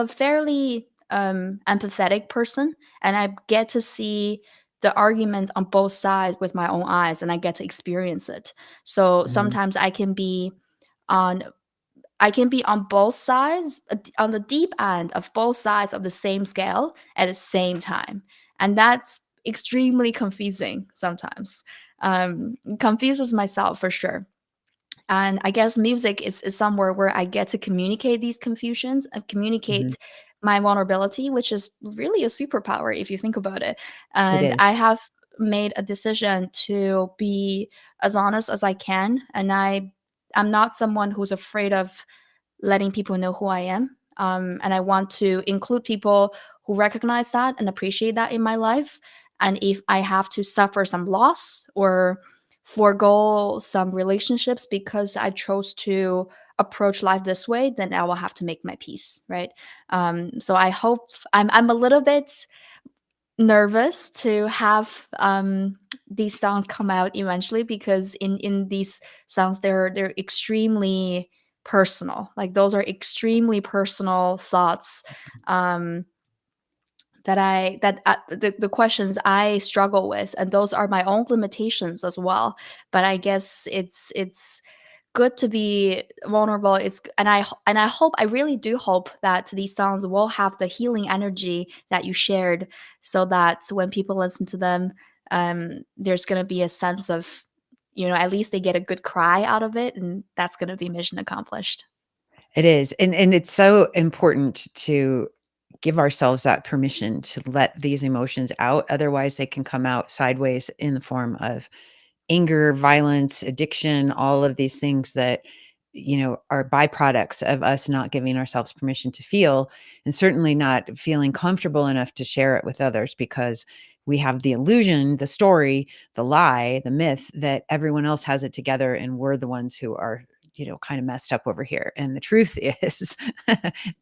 fairly empathetic person, and I get to see the arguments on both sides with my own eyes, and I get to experience it. So Mhm. sometimes on I can be on both sides, on the deep end of both sides of the same scale at the same time. And that's extremely confusing sometimes. Confuses myself for sure. And I guess music is somewhere where I get to communicate these confusions and Mhm. communicate my vulnerability, which is really a superpower if you think about it. It And is. I have made a decision to be as honest as I can. And I'm not someone who's afraid of letting people know who I am. And I want to include people who recognize that and appreciate that in my life. And if I have to suffer some loss or forego some relationships because I chose to approach life this way, then I will have to make my peace, right? So I hope I'm a little bit nervous to have these songs come out eventually, because in these songs they're extremely personal. Like those are extremely personal thoughts, um, the questions I struggle with, and those are my own limitations as well. But I guess it's good to be vulnerable. I really do hope that these songs will have the healing energy that you shared, so that when people listen to them, there's going to be a sense of, at least they get a good cry out of it, and that's going to be mission accomplished. It is, and it's so important to give ourselves that permission to let these emotions out, otherwise they can come out sideways in the form of anger, violence, addiction, all of these things that, are byproducts of us not giving ourselves permission to feel, and certainly not feeling comfortable enough to share it with others, because we have the illusion, the story, the lie, the myth that everyone else has it together and we're the ones who are, kind of messed up over here. And the truth is,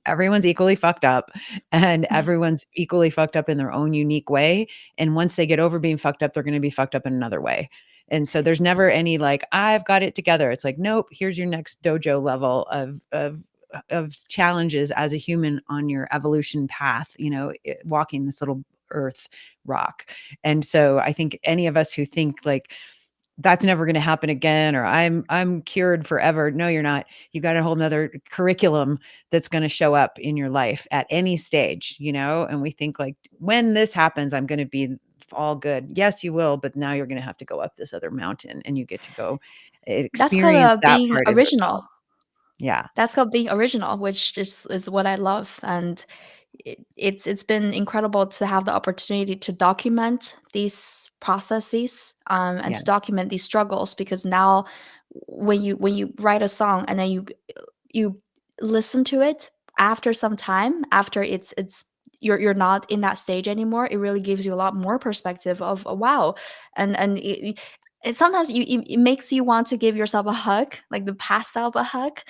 everyone's equally fucked up, and everyone's equally fucked up in their own unique way. And once they get over being fucked up, they're going to be fucked up in another way. And so there's never any like, I've got it together. It's like, nope, here's your next dojo level of challenges as a human on your evolution path, walking this little earth rock. And so I think any of us who think like that's never going to happen again, or I'm cured forever. No, you're not. You got a whole nother curriculum that's going to show up in your life at any stage, and we think like, when this happens, I'm going to be all good. Yes, you will, but now you're going to have to go up this other mountain, and you get to go That's called, experience that being part of yourself. original. Yeah. That's called being original, which just is what I love, and it's been incredible to have the opportunity to document these processes, and Yeah. to document these struggles, because now when you write a song and then you listen to it after some time, after it's you're not in that stage anymore, it really gives you a lot more perspective of, oh, wow. And it sometimes it makes you want to give yourself a hug, like the pass out a hug.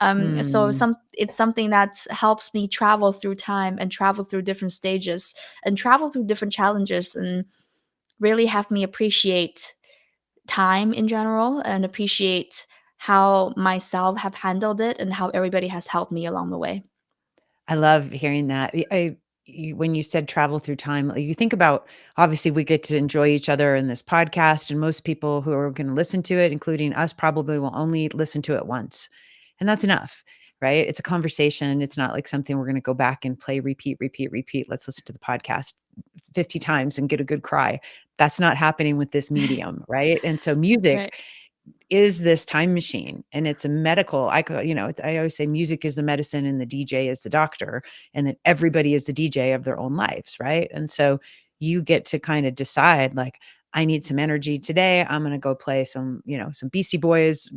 So Mm. it's something that helps me travel through time and travel through different stages and travel through different challenges, and really have me appreciate time in general and appreciate how myself have handled it and how everybody has helped me along the way. I love hearing that. When you said travel through time, like, you think about, obviously we get to enjoy each other in this podcast, and most people who are going to listen to it, including us, probably will only listen to it once. And that's enough, right? It's a conversation. It's not like something we're going to go back and play, repeat, repeat, repeat. Let's listen to the podcast 50 times and get a good cry. That's not happening with this medium, right? And so music Right. is this time machine, and it's a medical, I always say music is the medicine and the DJ is the doctor, and that everybody is the DJ of their own lives, right? And so you get to kind of decide like, I need some energy today. I'm going to go play some Beastie Boys,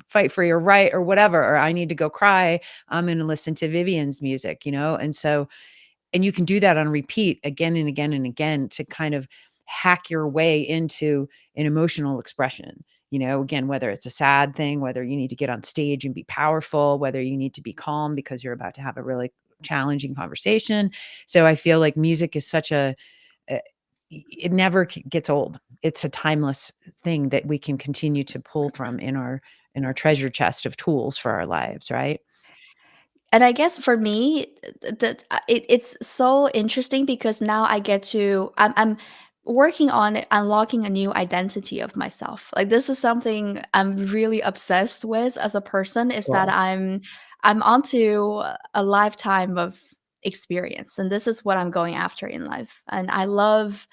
Fight for Your Right or whatever, or I need to go cry. I'm going to listen to Vivian's music. And so, and you can do that on repeat again and again and again to kind of hack your way into an emotional expression. Again, whether it's a sad thing, whether you need to get on stage and be powerful, whether you need to be calm because you're about to have a really challenging conversation. So I feel like music is such it never gets old. It's a timeless thing that we can continue to pull from in our treasure chest of tools for our lives, right? And I guess for me, it's so interesting because now I get to I'm working on unlocking a new identity of myself. Like, this is something I'm really obsessed with as a person, is that Cool. I'm onto a lifetime of experience, and this is what I'm going after in life. And I love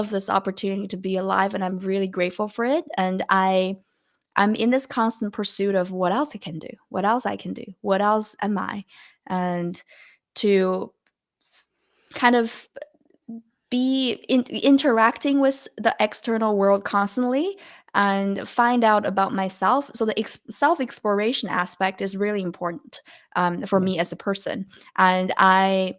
this opportunity to be alive, and I'm really grateful for it. And I'm in this constant pursuit of what else I can do, what else I can do, what else am I, and to kind of be interacting with the external world constantly and find out about myself. So the self exploration aspect is really important, for Yeah. me as a person. And I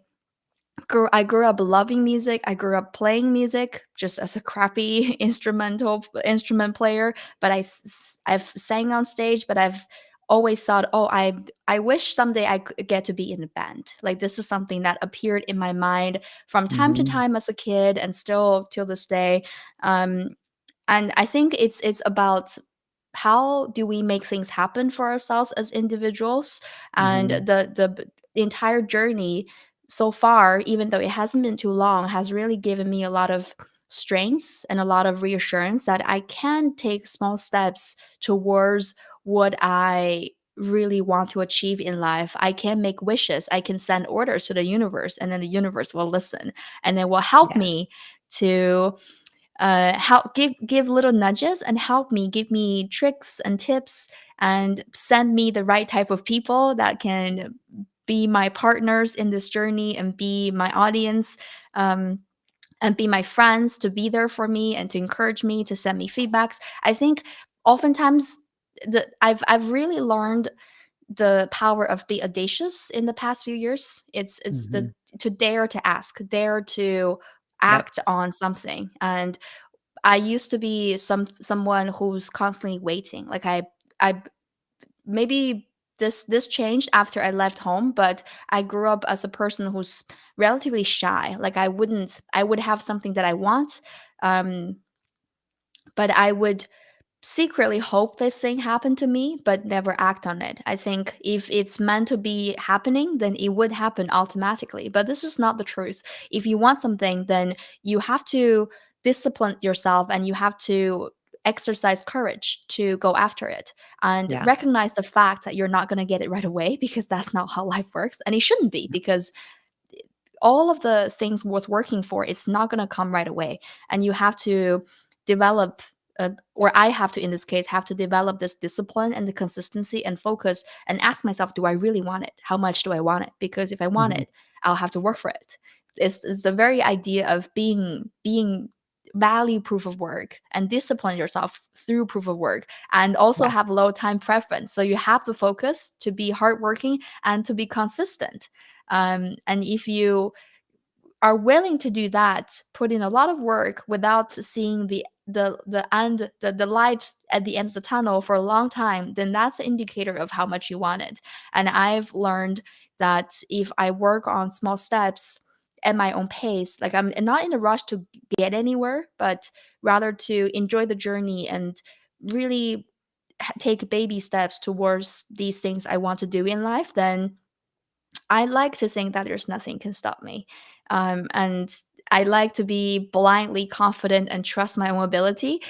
grew up loving music. I grew up playing music just as a crappy instrument player. But I've sang on stage. But I've always thought, oh, I wish someday I could get to be in a band. Like, this is something that appeared in my mind from time to Mhm. time as a kid, and still till this day. Um, and I think it's about how do we make things happen for ourselves as individuals, and Mhm. the entire journey so far, even though it hasn't been too long, has really given me a lot of strengths and a lot of reassurance that I can take small steps towards what I really want to achieve in life. I can make wishes, I can send orders to the universe, and then the universe will listen, and then will help Yeah. me to help give little nudges and help me, give me tricks and tips, and send me the right type of people that can be my partners in this journey and be my audience, um, and be my friends, to be there for me and to encourage me, to send me feedbacks. I think oftentimes I've really learned the power of being audacious in the past few years. It's the Mhm. to dare to ask, dare to Yep. act on something. And I used to be someone who's constantly waiting. Like I maybe this changed after I left home, but I grew up as a person who's relatively shy. Like I would have something that I want, um, but I would secretly hope this thing happened to me but never act on it. I think if it's meant to be happening, then it would happen automatically. But this is not the truth. If you want something, then you have to discipline yourself and you have to exercise courage to go after it and Yeah. recognize the fact that you're not going to get it right away because that's not how life works. And it shouldn't be, because all of the things worth working for, it's not going to come right away. And you have to develop, or I have to, in this case, have to develop this discipline and the consistency and focus and ask myself, do I really want it? How much do I want it? Because if I want Mhm. it, I'll have to work for it. It's the very idea of being value proof of work and discipline yourself through proof of work, and also Yeah. have low time preference. So you have to focus to be hardworking and to be consistent. And if you are willing to do that, put in a lot of work without seeing the light at the end of the tunnel for a long time, then that's an indicator of how much you want it. And I've learned that if I work on small steps at my own pace, like I'm not in a rush to get anywhere, but rather to enjoy the journey and really take baby steps towards these things I want to do in life, then I like to think that there's nothing can stop me. And I like to be blindly confident and trust my own ability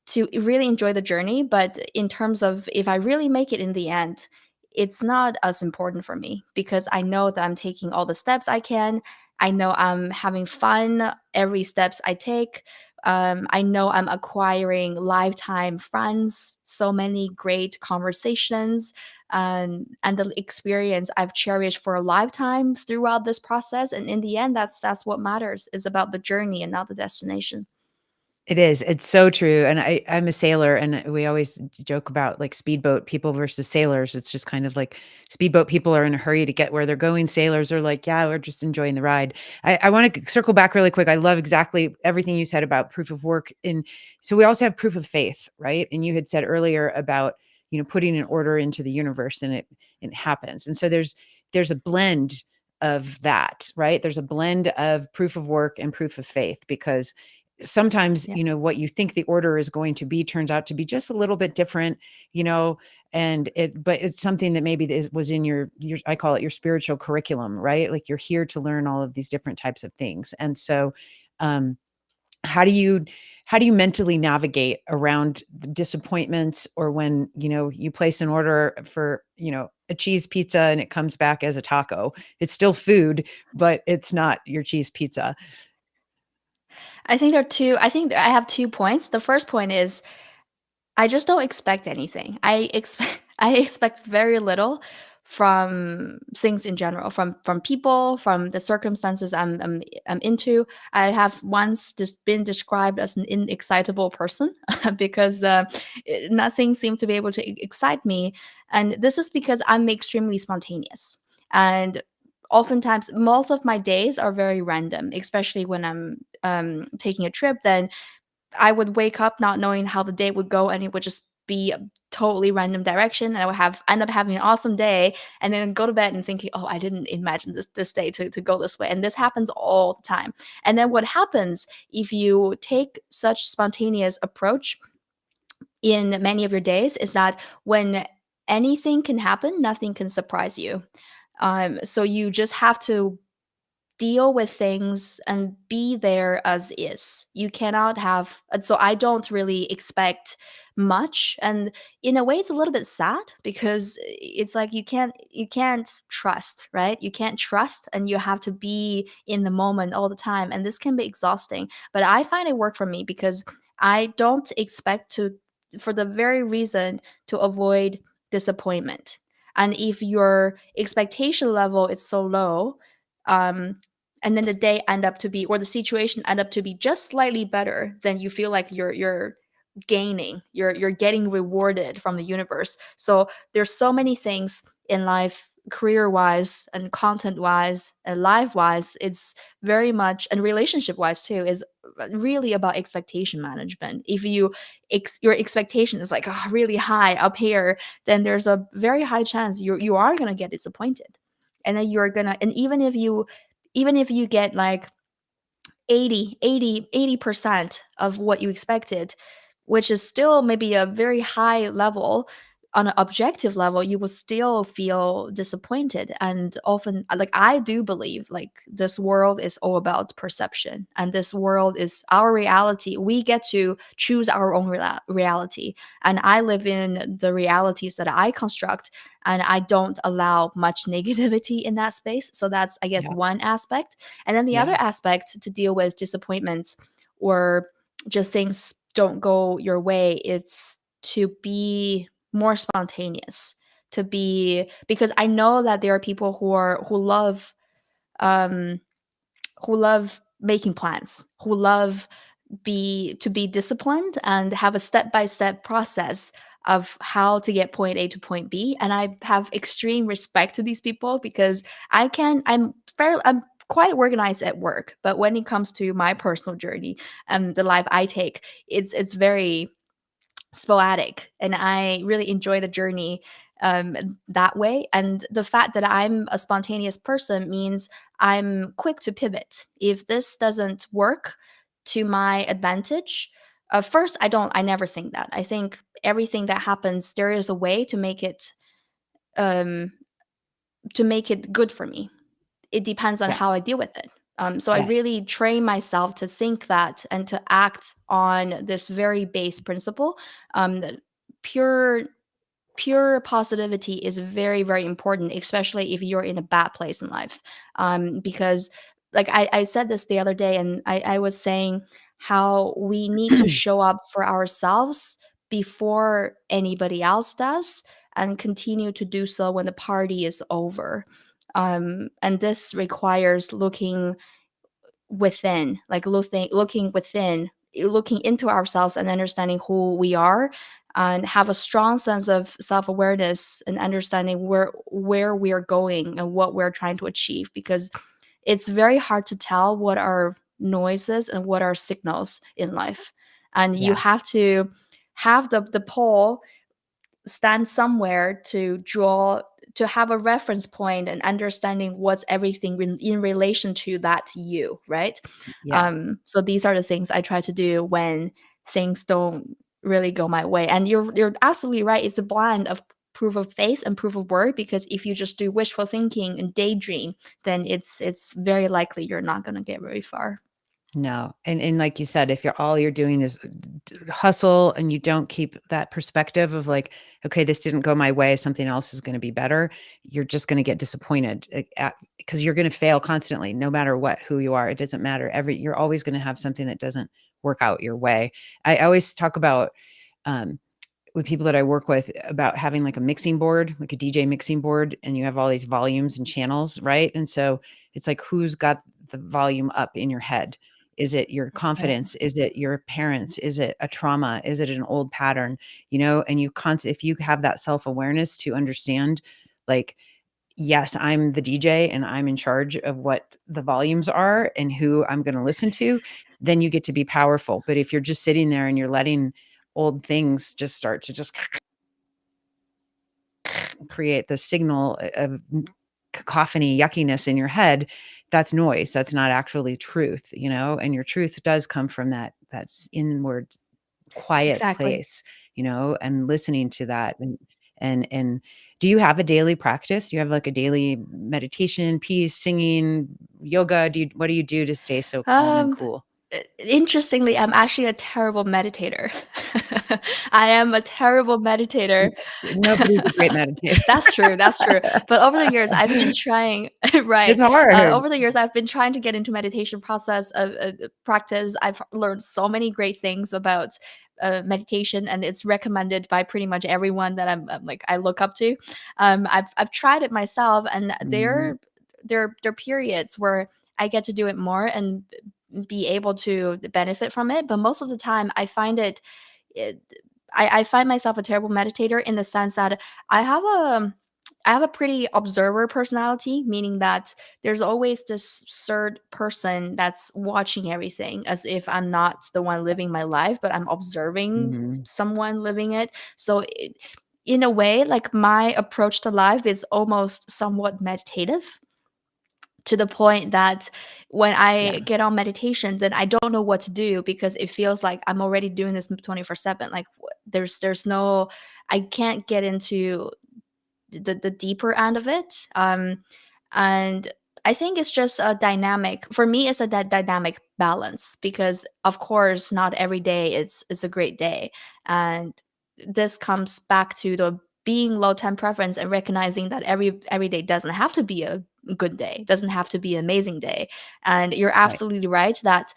to really enjoy the journey. But in terms of if I really make it in the end, it's not as important for me because I know that I'm taking all the steps I can. I know I'm having fun every steps I take. I know I'm acquiring lifetime friends, so many great conversations, and the experience I've cherished for a lifetime throughout this process. And in the end, that's what matters, is about the journey and not the destination. It is, it's so true, and I'm a sailor, and we always joke about, like, speedboat people versus sailors. It's just kind of like speedboat people are in a hurry to get where they're going, sailors are like, "Yeah, we're just enjoying the ride." I wanna circle back really quick. I love exactly everything you said about proof of work, and so we also have proof of faith, right? And you had said earlier about, putting an order into the universe, and it happens, and so there's a blend of that, right? There's a blend of proof of work and proof of faith because sometimes, Yeah. what you think the order is going to be turns out to be just a little bit different, you know, but it's something that maybe was in your, I call it your spiritual curriculum, right? Like you're here to learn all of these different types of things. And so, um, how do you how do you mentally navigate around the disappointments or when, you place an order for, a cheese pizza and it comes back as a taco? It's still food, but it's not your cheese pizza. I think I have 2 points. The first point is I just don't expect anything. I expect I expect very little from things in general, from people, from the circumstances I'm into. I have once just been described as an inexcitable person because nothing seemed to be able to excite me, and this is because I'm extremely spontaneous. And oftentimes, most of my days are very random, especially when I'm taking a trip. Then I would wake up not knowing how the day would go, and it would just be a totally random direction. And I would have end up having an awesome day, and then go to bed and thinking, "Oh, I didn't imagine this day to go this way." And this happens all the time. And then what happens if you take such spontaneous approach in many of your days is that when anything can happen, nothing can surprise you. So you just have to deal with things and be there as is. You cannot have, and so I don't really expect much. And in a way it's a little bit sad because it's like you can't trust, right? You can't trust, and you have to be in the moment all the time, and this can be exhausting. But I find it work for me because I don't expect to, for the very reason to avoid disappointment. And if your expectation level is so low, um and then the day end up to be, or the situation end up to be just slightly better, then you feel like you're gaining, you're getting rewarded from the universe. So there's so many things in life, career wise and content wise and life wise, it's very much, and relationship wise too, is really about expectation management. If your expectation is like, oh, really high up here, then there's a very high chance you are going to get disappointed. And then you're going to, and even if you get like 80% of what you expected, which is still maybe a very high level, on an objective level you will still feel disappointed. And often, like, I do believe like this world is all about perception, and this world is our reality. We get to choose our own reality, and I live in the realities that I construct, and I don't allow much negativity in that space. So that's, I guess, Yeah. one aspect. And then the other Yeah. aspect to deal with disappointments, or just things don't go your way, it's to be more spontaneous, to be, because I know that there are people um who love making plans, who love be to be disciplined and have a step-by-step process of how to get point A to point B. And I have extreme respect to these people, because I'm quite organized at work, but when it comes to my personal journey and the life I take, it's very sporadic, and I really enjoy the journey that way. And the fact that I'm a spontaneous person means I'm quick to pivot if this doesn't work to my advantage. First, I never think that. I think everything that happens, there is a way um, to make it good for me. It depends on Yeah. how I deal with it. So I Yes. really train myself to think that and to act on this very base principle. That pure pure positivity is very, very important, especially if you're in a bad place in life. Because, like, I said this the other day, and I was saying how we need to show up for ourselves before anybody else does, and continue to do so when the party is over. And this requires looking within, like looking within, looking into ourselves and understanding who we are, and have a strong sense of self-awareness and understanding where we are going and what we're trying to achieve. Because it's very hard to tell what are noises and what are signals in life, and you Yeah. have to have the pole stand somewhere to draw, to have a reference point and understanding what's everything in relation to that you, right? Yeah. So these are the things I try to do when things don't really go my way. And you're absolutely right, it's a blend of proof of faith and proof of work, because if you just do wishful thinking and daydream, then it's very likely you're not going to get very far. No, and like you said, if all you're doing is hustle and you don't keep that perspective of like, okay, this didn't go my way, something else is going to be better, you're just going to get disappointed because you're going to fail constantly, no matter what, who you are. It doesn't matter. You're always going to have something that doesn't work out your way. I always talk about um, with people that I work with about having like a mixing board, like a DJ mixing board, and you have all these volumes and channels, right? And so it's like, who's got the volume up in your head? Is it your Right. confidence? Is it your parents? Is it a trauma? Is it an old pattern? And if you have that self-awareness to understand, like, yes, I'm the DJ and I'm in charge of what the volumes are and who I'm going to listen to, then you get to be powerful. But if you're just sitting there and you're letting old things just start to just create the signal of cacophony, yuckiness in your head, that's noise. That's not actually truth. And your truth does come from that's inward quiet Exactly. place, and listening to that. And do you have a daily practice? Do you have like a daily meditation, peace, singing, yoga? What do you do to stay so calm and um cool? Interestingly, I'm actually a terrible meditator. I am a terrible meditator. Nobody's a great meditator. That's true, that's true. But over the years, I've been trying It's right. hard. Over the years, I've been trying to get into meditation process, practice. I've learned so many great things about meditation, and it's recommended by pretty much everyone that I'm like I look up to. I've tried it myself, and Mhm. there are periods where I get to do it more and be able to benefit from it. But most of the time, I find it, I find myself a terrible meditator in the sense that I have a I have a pretty observer personality, meaning that there's always this third person that's watching everything as if I'm not the one living my life, but I'm observing Mhm. someone living it. So, in a way, like my approach to life is almost somewhat meditative, to the point that when I Yeah. get on meditation, then I don't know what to do because it feels like I'm already doing this 24/7. Like there's no, I can't get into the deeper end of it. And I think it's just a dynamic for me. It's a dynamic balance because of course not every day is a great day, and this comes back to the being low temp preference and recognizing that every day doesn't have to be a good day, doesn't have to be an amazing day. And you're Right. absolutely right that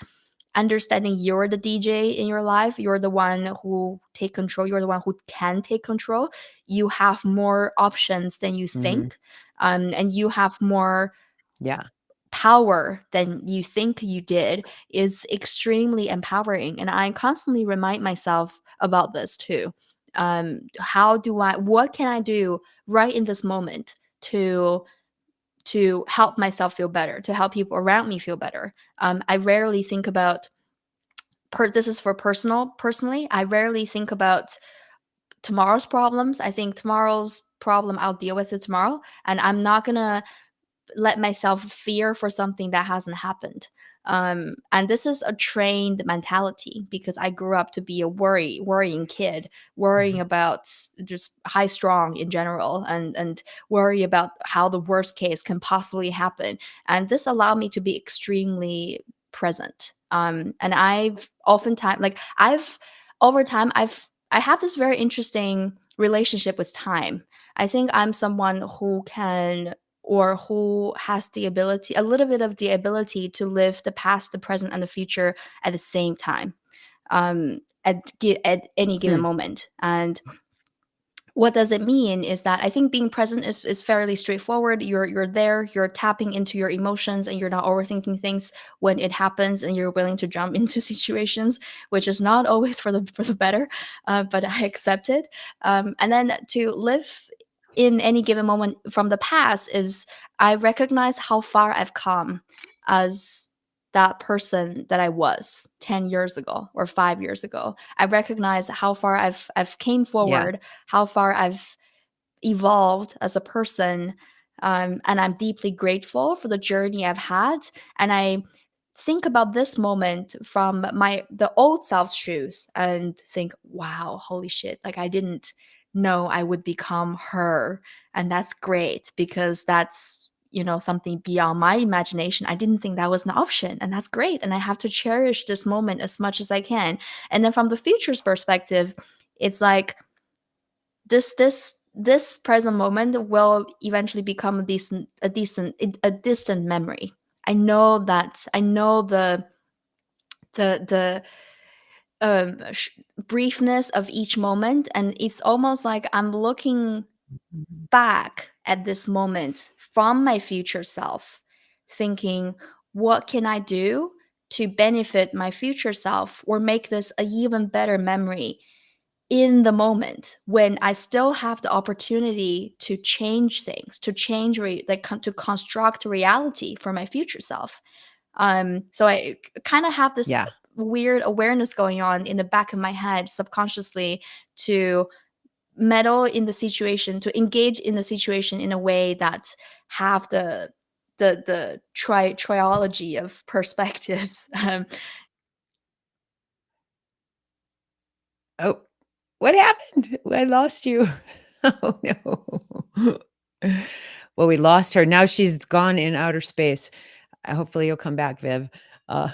understanding you're the DJ in your life, you're the one who take control, you're the one who can take control. You have more options than you Mhm. think, and you have more Yeah. power than you think you did is extremely empowering. And I constantly remind myself about this too. What can I do right in this moment to help myself feel better, to help people around me feel better? I rarely think about this is for personally, I rarely think about tomorrow's problems. I think tomorrow's problem I'll deal with it tomorrow, and I'm not gonna let myself fear for something that hasn't happened. And this is a trained mentality because I grew up to be a worrying kid, worrying Mhm. about just high strong in general, and worry about how the worst case can possibly happen. And this allowed me to be extremely present. And I've oftentimes, like I've over time, I have this very interesting relationship with time. I think I'm someone who can, or who has the ability, a little bit of the ability to live the past, the present, and the future at the same time, at any given Hmm. moment. And what does it mean is that I think being present is fairly straightforward. You're there, you're tapping into your emotions, and you're not overthinking things when it happens, and you're willing to jump into situations, which is not always for the better, but I accept it. And then to live in any given moment from the past is I recognize how far I've come as that person that I was 10 years ago or 5 years ago. I recognize how far I've came Yeah. forward, how far I've evolved as a person, and I'm deeply grateful for the journey I've had. And I think about this moment from the old self's shoes and think, wow, holy shit, like I didn't know I would become her. And that's great because that's, something beyond my imagination. I didn't think that was an option, and that's great. And I have to cherish this moment as much as I can. And then from the future's perspective, it's like this present moment will eventually become a distant memory. I know the briefness of each moment, and it's almost like I'm looking Mhm. back at this moment from my future self, thinking, what can I do to benefit my future self or make this a even better memory in the moment when I still have the opportunity to change things, to change to construct reality for my future self. So I kind of have this Yeah. weird awareness going on in the back of my head subconsciously to meddle in the situation, to engage in the situation in a way that have the triology of perspectives. Oh, what happened? I lost you. Oh, no. Well, we lost her. Now she's gone in outer space. Hopefully you'll come back, Viv. Uh,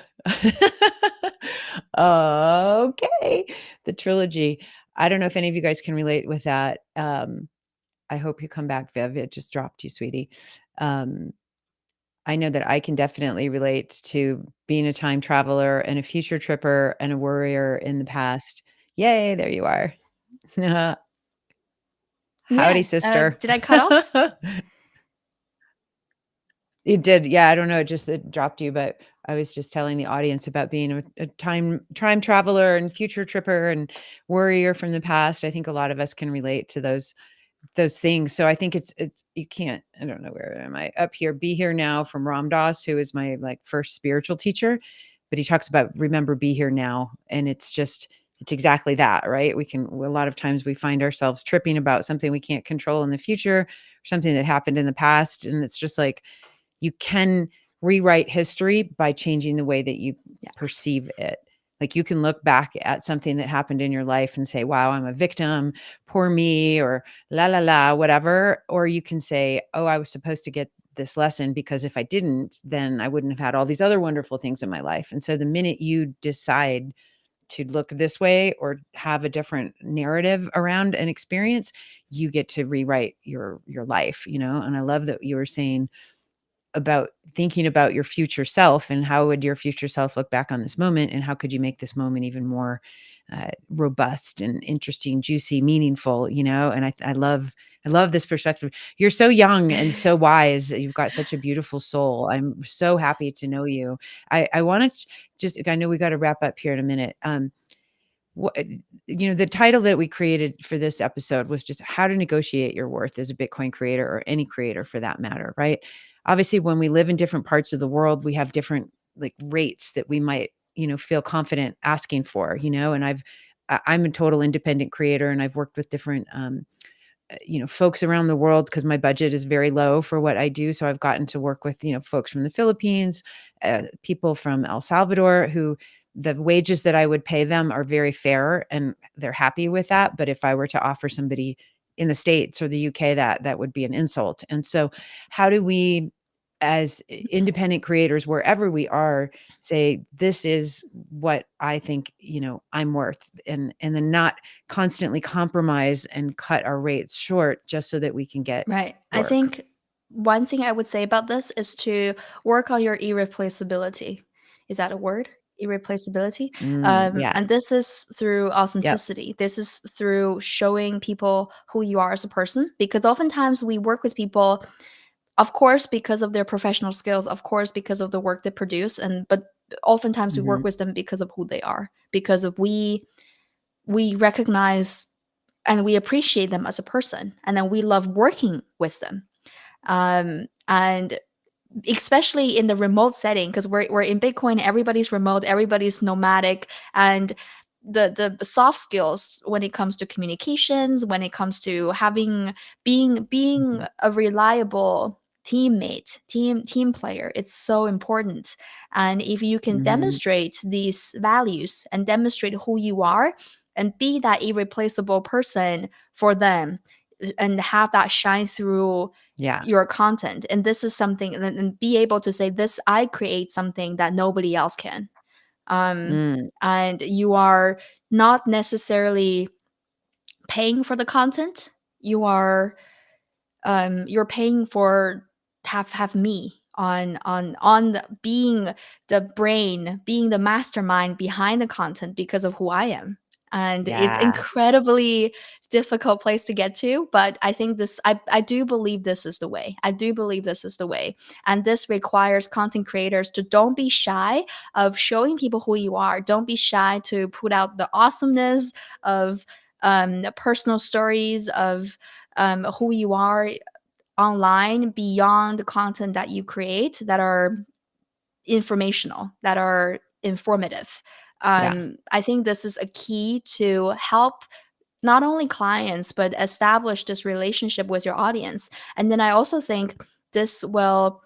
okay. The trilogy. I don't know if any of you guys can relate with that. I hope you come back, Viv. It just dropped you, sweetie. Um, I know that I can definitely relate to being a time traveler and a future tripper and a worrier in the past. Yay, there you are. Yeah. Howdy, sister. Did I cut off? It did, yeah, I don't know, it dropped you, but I was just telling the audience about being a time traveler and future tripper and worrier from the past. I think a lot of us can relate to those things. So I think it's you can't, I don't know, where am I? Up here, Be Here Now from Ram Dass, who is my, like, first spiritual teacher, but he talks about remember, be here now, and it's exactly that, right? A lot of times we find ourselves tripping about something we can't control in the future, or something that happened in the past, and it's just like you can rewrite history by changing the way that you Yeah. perceive it. Like, you can look back at something that happened in your life and say, wow, I'm a victim, poor me, or la la la, whatever. Or you can say, oh, I was supposed to get this lesson, because if I didn't, then I wouldn't have had all these other wonderful things in my life. And so the minute you decide to look this way or have a different narrative around an experience, you get to rewrite your life, you know? And I love that you were saying about thinking about your future self, and how would your future self look back on this moment, and how could you make this moment even more robust and interesting, juicy, meaningful, you know? And I love this perspective. You're so young and so wise. You've got such a beautiful soul. I'm so happy to know you. I want to just, I know we got to wrap up here in a minute. What, the title that we created for this episode was just how to negotiate your worth as a Bitcoin creator, or any creator for that matter, right? Obviously, when we live in different parts of the world, we have different, like, rates that we might, feel confident asking for, and I'm a total independent creator, and I've worked with different folks around the world, because my budget is very low for what I do. So I've gotten to work with, folks from the Philippines, people from El Salvador, who the wages that I would pay them are very fair, and they're happy with that. But if I were to offer somebody in the States or the UK, that would be an insult. And so how do we, as independent creators, wherever we are, say, this is what I think, I'm worth, and then not constantly compromise and cut our rates short just so that we can get Right. I work. think one thing I would say about this is to work on your irreplaceability. Is that a word? Irreplaceability. Yeah. And this is through Yep. authenticity. This is through showing people who you are as a person. Because oftentimes we work with people, of course, because of their professional skills, of course, because of the work they produce, and but oftentimes we work Mhm. with them because of who they are, because of we recognize and we appreciate them as a person, and then we love working with them. And especially in the remote setting, because we're in Bitcoin, everybody's remote, everybody's nomadic, and the soft skills when it comes to communications, when it comes to having being Mhm. a reliable teammate, team player, it's so important. And if you can Mhm. demonstrate these values and demonstrate who you are and be that irreplaceable person for them, and have that shine through Yeah. your content, and this is something, and be able to say, this, I create something that nobody else can. um Mm. and you are not necessarily paying for the content, you are you're paying for have me on being the brain, being the mastermind behind the content because of who I am. And it's Yeah. incredibly difficult place to get to, but I think this, I do believe this is the way. I do believe this is the way. And this requires content creators to don't be shy of showing people who you are. Don't be shy to put out the awesomeness of personal stories of who you are online, beyond the content that you create, that are informational, that are informative. Yeah. I think this is a key to help not only clients but establish this relationship with your audience. And then I also think this will,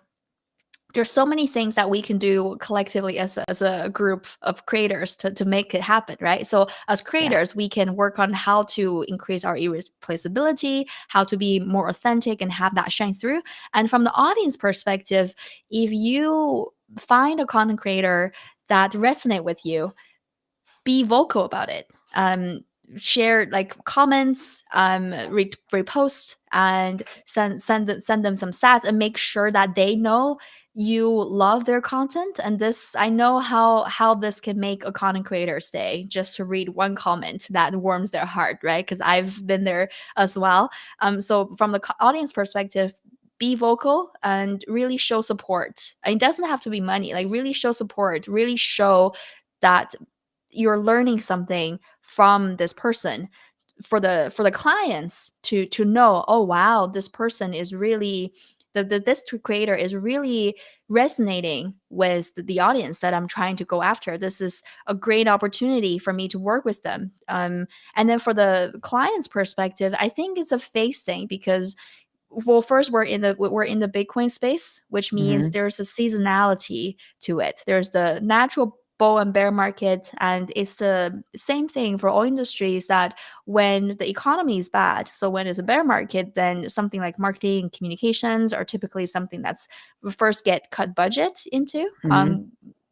there's so many things that we can do collectively as a group of creators to make it happen, right? So as Yeah. creators, we can work on how to increase our irreplaceability, how to be more authentic and have that shine through. And from the audience perspective, if you find a content creator that resonate with you, be vocal about it. Share like comments, repost, and send them some stats, and make sure that they know you love their content. And this, I know how this can make a content creator's day, just to read one comment that warms their heart, right? Because I've been there as well. So from the audience perspective, be vocal and really show support. And it doesn't have to be money, like really show support, really show that you're learning something from this person, for the clients to know, oh wow, this person is really this creator is really resonating with the audience that I'm trying to go after. This is a great opportunity for me to work with them. And then for the client's perspective, I think it's a phase thing, because well, first we're in the Bitcoin space, which means Mhm. there's a seasonality to it. There's the natural bull and bear market, and it's the same thing for all industries, that when the economy is bad, so when it's a bear market, then something like marketing and communications are typically something that's first get cut budget into, Mhm.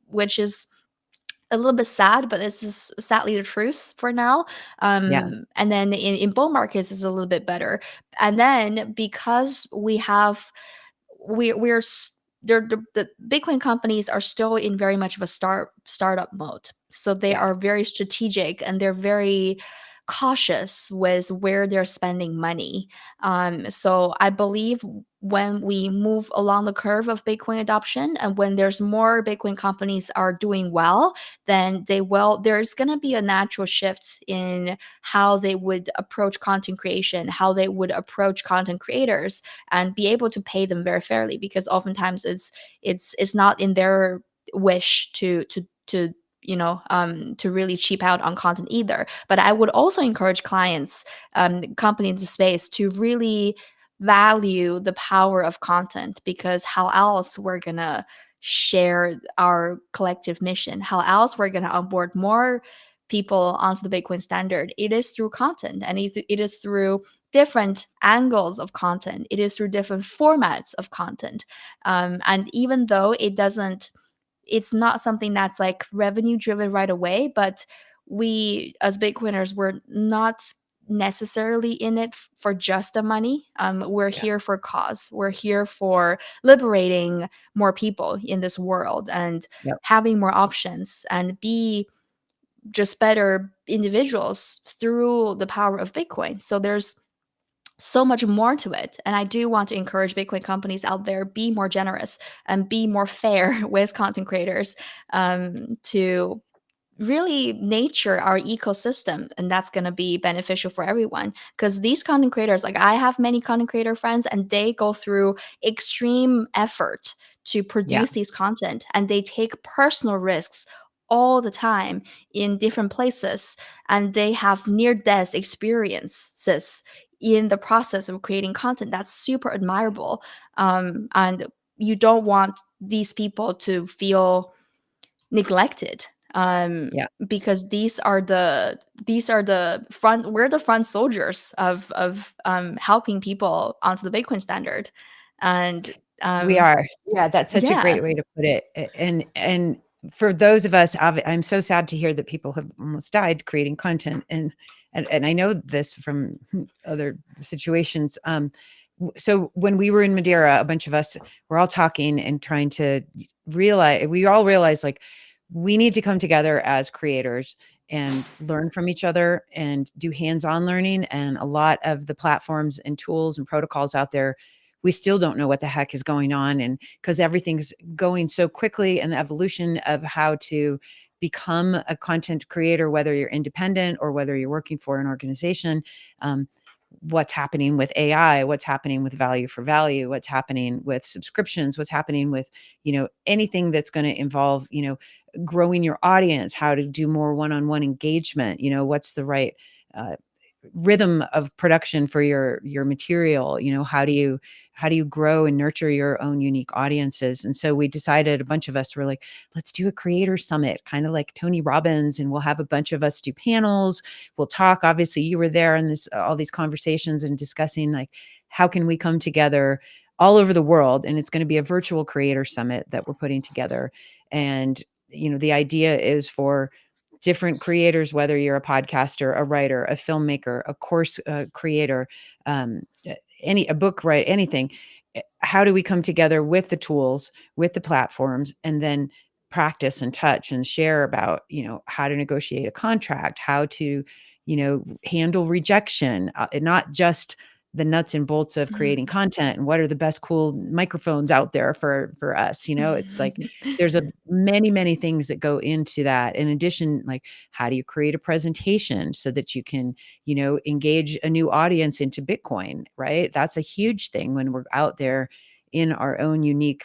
which is a little bit sad, but this is sadly the truth for now. Yeah. And then in bull markets is a little bit better. And then because we have we're the Bitcoin companies are still in very much of a startup mode. So they Yeah. are very strategic, and they're very cautious with where they're spending money. So I believe when we move along the curve of Bitcoin adoption, and when there's more Bitcoin companies are doing well, then there's going to be a natural shift in how they would approach content creation, how they would approach content creators, and be able to pay them very fairly, because oftentimes it's not in their wish to to really cheap out on content either. But I would also encourage clients, companies in the space, to really value the power of content, because how else we're gonna share our collective mission, how else we're gonna onboard more people onto the Bitcoin standard? It is through content, and it is through different angles of content. It is through different formats of content. And even though it's not something that's like revenue driven right away, but we as Bitcoiners, we're not necessarily in it for just the money. We're Yeah. here for cause. We're here for liberating more people in this world, and Yep. having more options, and be just better individuals through the power of Bitcoin. So there's so much more to it. And I do want to encourage Bitcoin companies out there, be more generous and be more fair with content creators, to really nature our ecosystem, and that's going to be beneficial for everyone. Because these content creators, like I have many content creator friends, and they go through extreme effort to Yeah. produce these content, and they take personal risks all the time in different places, and they have near death experiences in the process of creating content. That's super admirable. And you don't want these people to feel neglected, Yeah. because these are the front we're the front soldiers of helping people onto the Bitcoin standard. And We um are. Yeah, that's such a yeah. great way to put it. And for those of us, I'm so sad to hear that people have almost died creating content, and I know this from other situations. So when we were in Madeira, a bunch of us were all talking and trying to we all realized, like, we need to come together as creators and learn from each other and do hands-on learning. And a lot of the platforms and tools and protocols out there, we still don't know what the heck is going on. And because everything's going so quickly, and the evolution of how to become a content creator, whether you're independent or whether you're working for an organization, um, what's happening with AI, what's happening with value for value, what's happening with subscriptions, what's happening with, anything that's going to involve, growing your audience, how to do more one-on-one engagement, what's the right uh, rhythm of production for your material, how do you grow and nurture your own unique audiences. And so we decided, a bunch of us were like, let's do a creator summit, kind of like Tony Robbins, and we'll have a bunch of us do panels. We'll talk, obviously you were there in this all these conversations and discussing, like, how can we come together all over the world. And it's going to be a virtual creator summit that we're putting together. And the idea is for different creators, whether you're a podcaster, a writer, a filmmaker, a course creator, um, a book writer, anything. How do we come together with the tools, with the platforms, and then practice and touch and share about, how to negotiate a contract, how to, handle rejection, and not just the nuts and bolts of creating content and what are the best cool microphones out there for us. It's like there's a many things that go into that. In addition, like how do you create a presentation so that you can, engage a new audience into Bitcoin, right? That's a huge thing when we're out there in our own unique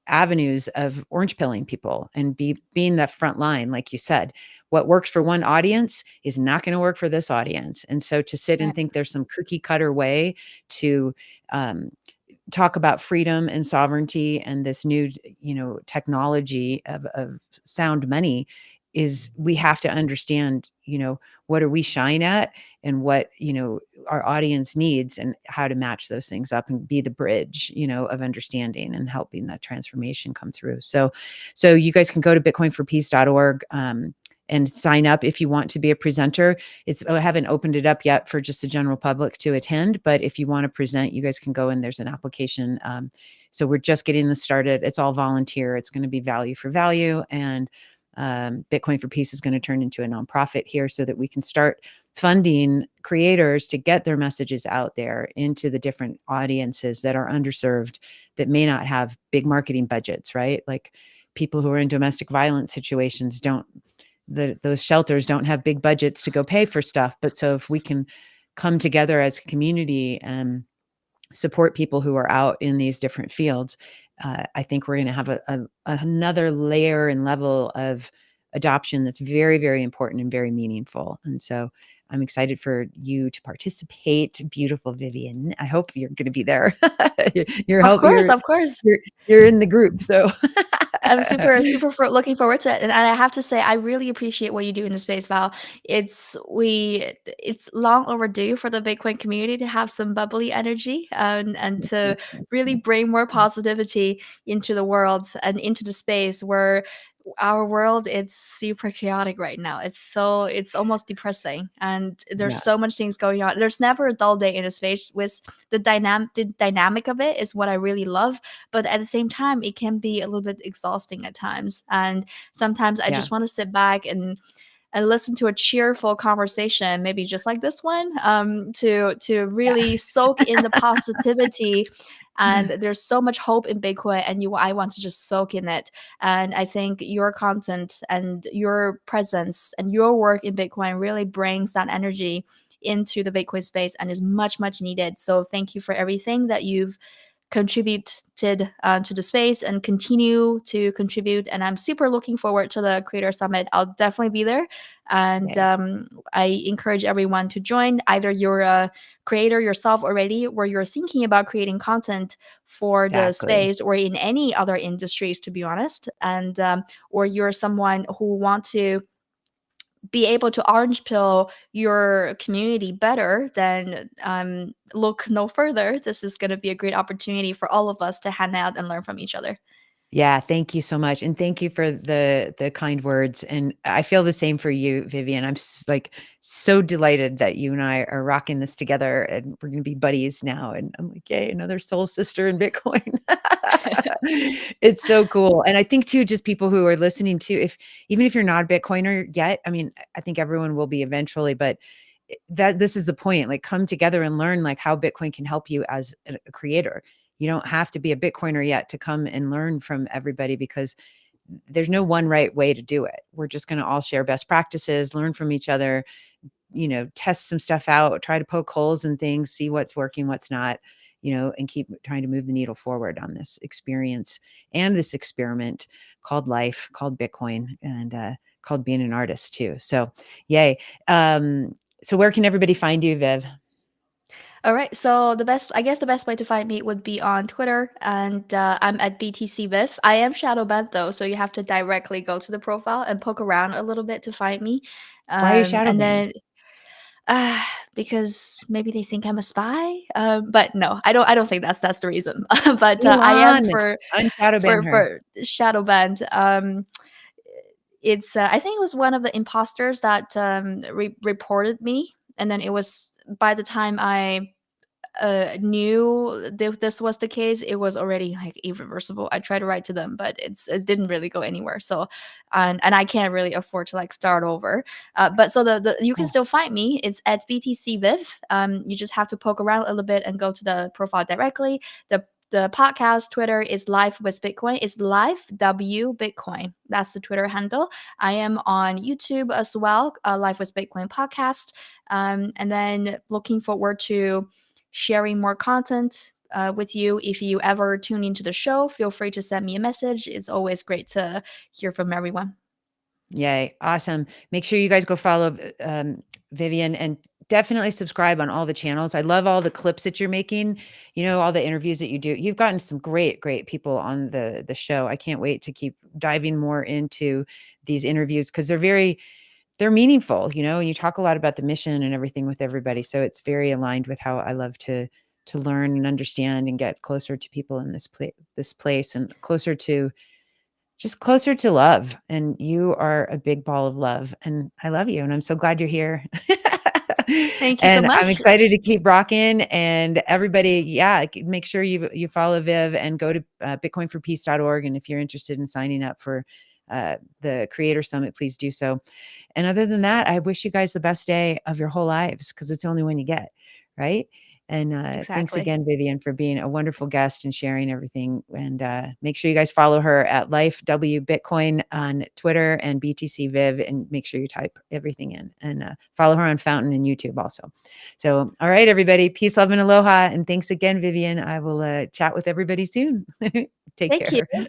avenues of orange pilling people and being that front line. Like you said, what works for one audience is not going to work for this audience. And so to sit and Right. think there's some cookie cutter way to um, talk about freedom and sovereignty and this new, technology of sound money is we have to understand, what are we shine at and what, our audience needs and how to match those things up and be the bridge, of understanding and helping that transformation come through. So you guys can go to bitcoinforpeace.org and sign up if you want to be a presenter. I haven't opened it up yet for just the general public to attend, but if you want to present, you guys can go and there's an application. So we're just getting this started. It's all volunteer. It's going to be value for value. And Bitcoin for Peace is going to turn into a nonprofit here so that we can start funding creators to get their messages out there into the different audiences that are underserved, that may not have big marketing budgets, right? Like people who are in domestic violence situations those shelters don't have big budgets to go pay for stuff. But so if we can come together as a community and support people who are out in these different fields, I think we're going to have another layer and level of adoption that's very, very important and very meaningful. And so I'm excited for you to participate. Beautiful Vivian. I hope you're going to be there. you're Of help course, you're of course. you're you're in the group. So I'm super looking forward to it, and I have to say, I really appreciate what you do in the space, Val. It's long overdue for the Bitcoin community to have some bubbly energy, and to really bring more positivity into the world and into the space where our world it's super chaotic right now. It's almost depressing, and there's yeah, so much things going on. There's never a dull day in the space. With the dynamic of it is what I really love, but at the same time it can be a little bit exhausting at times, and sometimes I yeah, just want to sit back and listen to a cheerful conversation, maybe just like this one, to really soak in the positivity. And there's so much hope in Bitcoin, and I want to just soak in it. And I think your content and your presence and your work in Bitcoin really brings that energy into the Bitcoin space and is much needed. So thank you for everything that you've contributed to the space and continue to contribute. And I'm super looking forward to the Creator Summit. I'll definitely be there. And yeah, I encourage everyone to join. Either you're a creator yourself already, where you're thinking about creating content for the exactly. space or in any other industries, to be honest. And or you're someone who want to be able to orange pill your community better, then look no further. This is going to be a great opportunity for all of us to hang out and learn from each other. Yeah, thank you so much, and thank you for the kind words, and I feel the same for you, Vivian. I'm like so delighted that you and I are rocking this together, and we're gonna be buddies now. And I'm like, yay, another soul sister in Bitcoin. It's so cool, and I think too, just people who are listening to, if even if you're not a Bitcoiner yet, I mean, I think everyone will be eventually, but that this is the point. Like, come together and learn like how Bitcoin can help you as a creator. You don't have to be a Bitcoiner yet to come and learn from everybody, because there's no one right way to do it. We're just going to all share best practices, learn from each other, test some stuff out, try to poke holes in things, see what's working, what's not, and keep trying to move the needle forward on this experience and this experiment called life, called Bitcoin, and called being an artist too. So, yay. So where can everybody find you, Viv? All right. So I guess the best way to find me would be on Twitter, and I'm at BTCViv. I am shadow banned though, so you have to directly go to the profile and poke around a little bit to find me. Why are you shadow And banned? then uh, because maybe they think I'm a spy. But no, I don't think that's the reason. But I am Elon, for unshadow ban for her. for shadow banned. It's I think it was one of the imposters that reported me, and then it was by the time knew this was the case, it was already like irreversible. I tried to write to them, but it didn't really go anywhere. So, and I can't really afford to like start over. But so the you can Oh, still find me. It's at BTC Viv. You just have to poke around a little bit and go to the profile directly. The podcast Twitter is Live with Bitcoin. It's Live W Bitcoin. That's the Twitter handle. I am on YouTube as well, Live with Bitcoin podcast. And then looking forward to sharing more content with you. If you ever tune into the show, feel free to send me a message. It's always great to hear from everyone. yay. Awesome. Make sure you guys go follow Vivian, and definitely subscribe on all the channels. I love all the clips that you're making, all the interviews that you do. You've gotten some great, great people on the show. I can't wait to keep diving more into these interviews because they're meaningful, and you talk a lot about the mission and everything with everybody. So it's very aligned with how I love to learn and understand and get closer to people in this place, and closer to love. And you are a big ball of love, and I love you. And I'm so glad you're here. Thank you so And I'm much. excited to keep rocking. And everybody, yeah, make sure you follow Viv and go to bitcoinforpeace.org. And if you're interested in signing up for the Creator Summit, please do so. And other than that, I wish you guys the best day of your whole lives, because it's the only one you get, right? And thanks Exactly. again, Vivian, for being a wonderful guest and sharing everything. And make sure you guys follow her at Life W Bitcoin on Twitter and BTC Viv, and make sure you type everything in, and follow her on Fountain and YouTube also. So, all right, everybody, peace, love, and aloha. And thanks again, Vivian. I will chat with everybody soon. Take Thank you. care.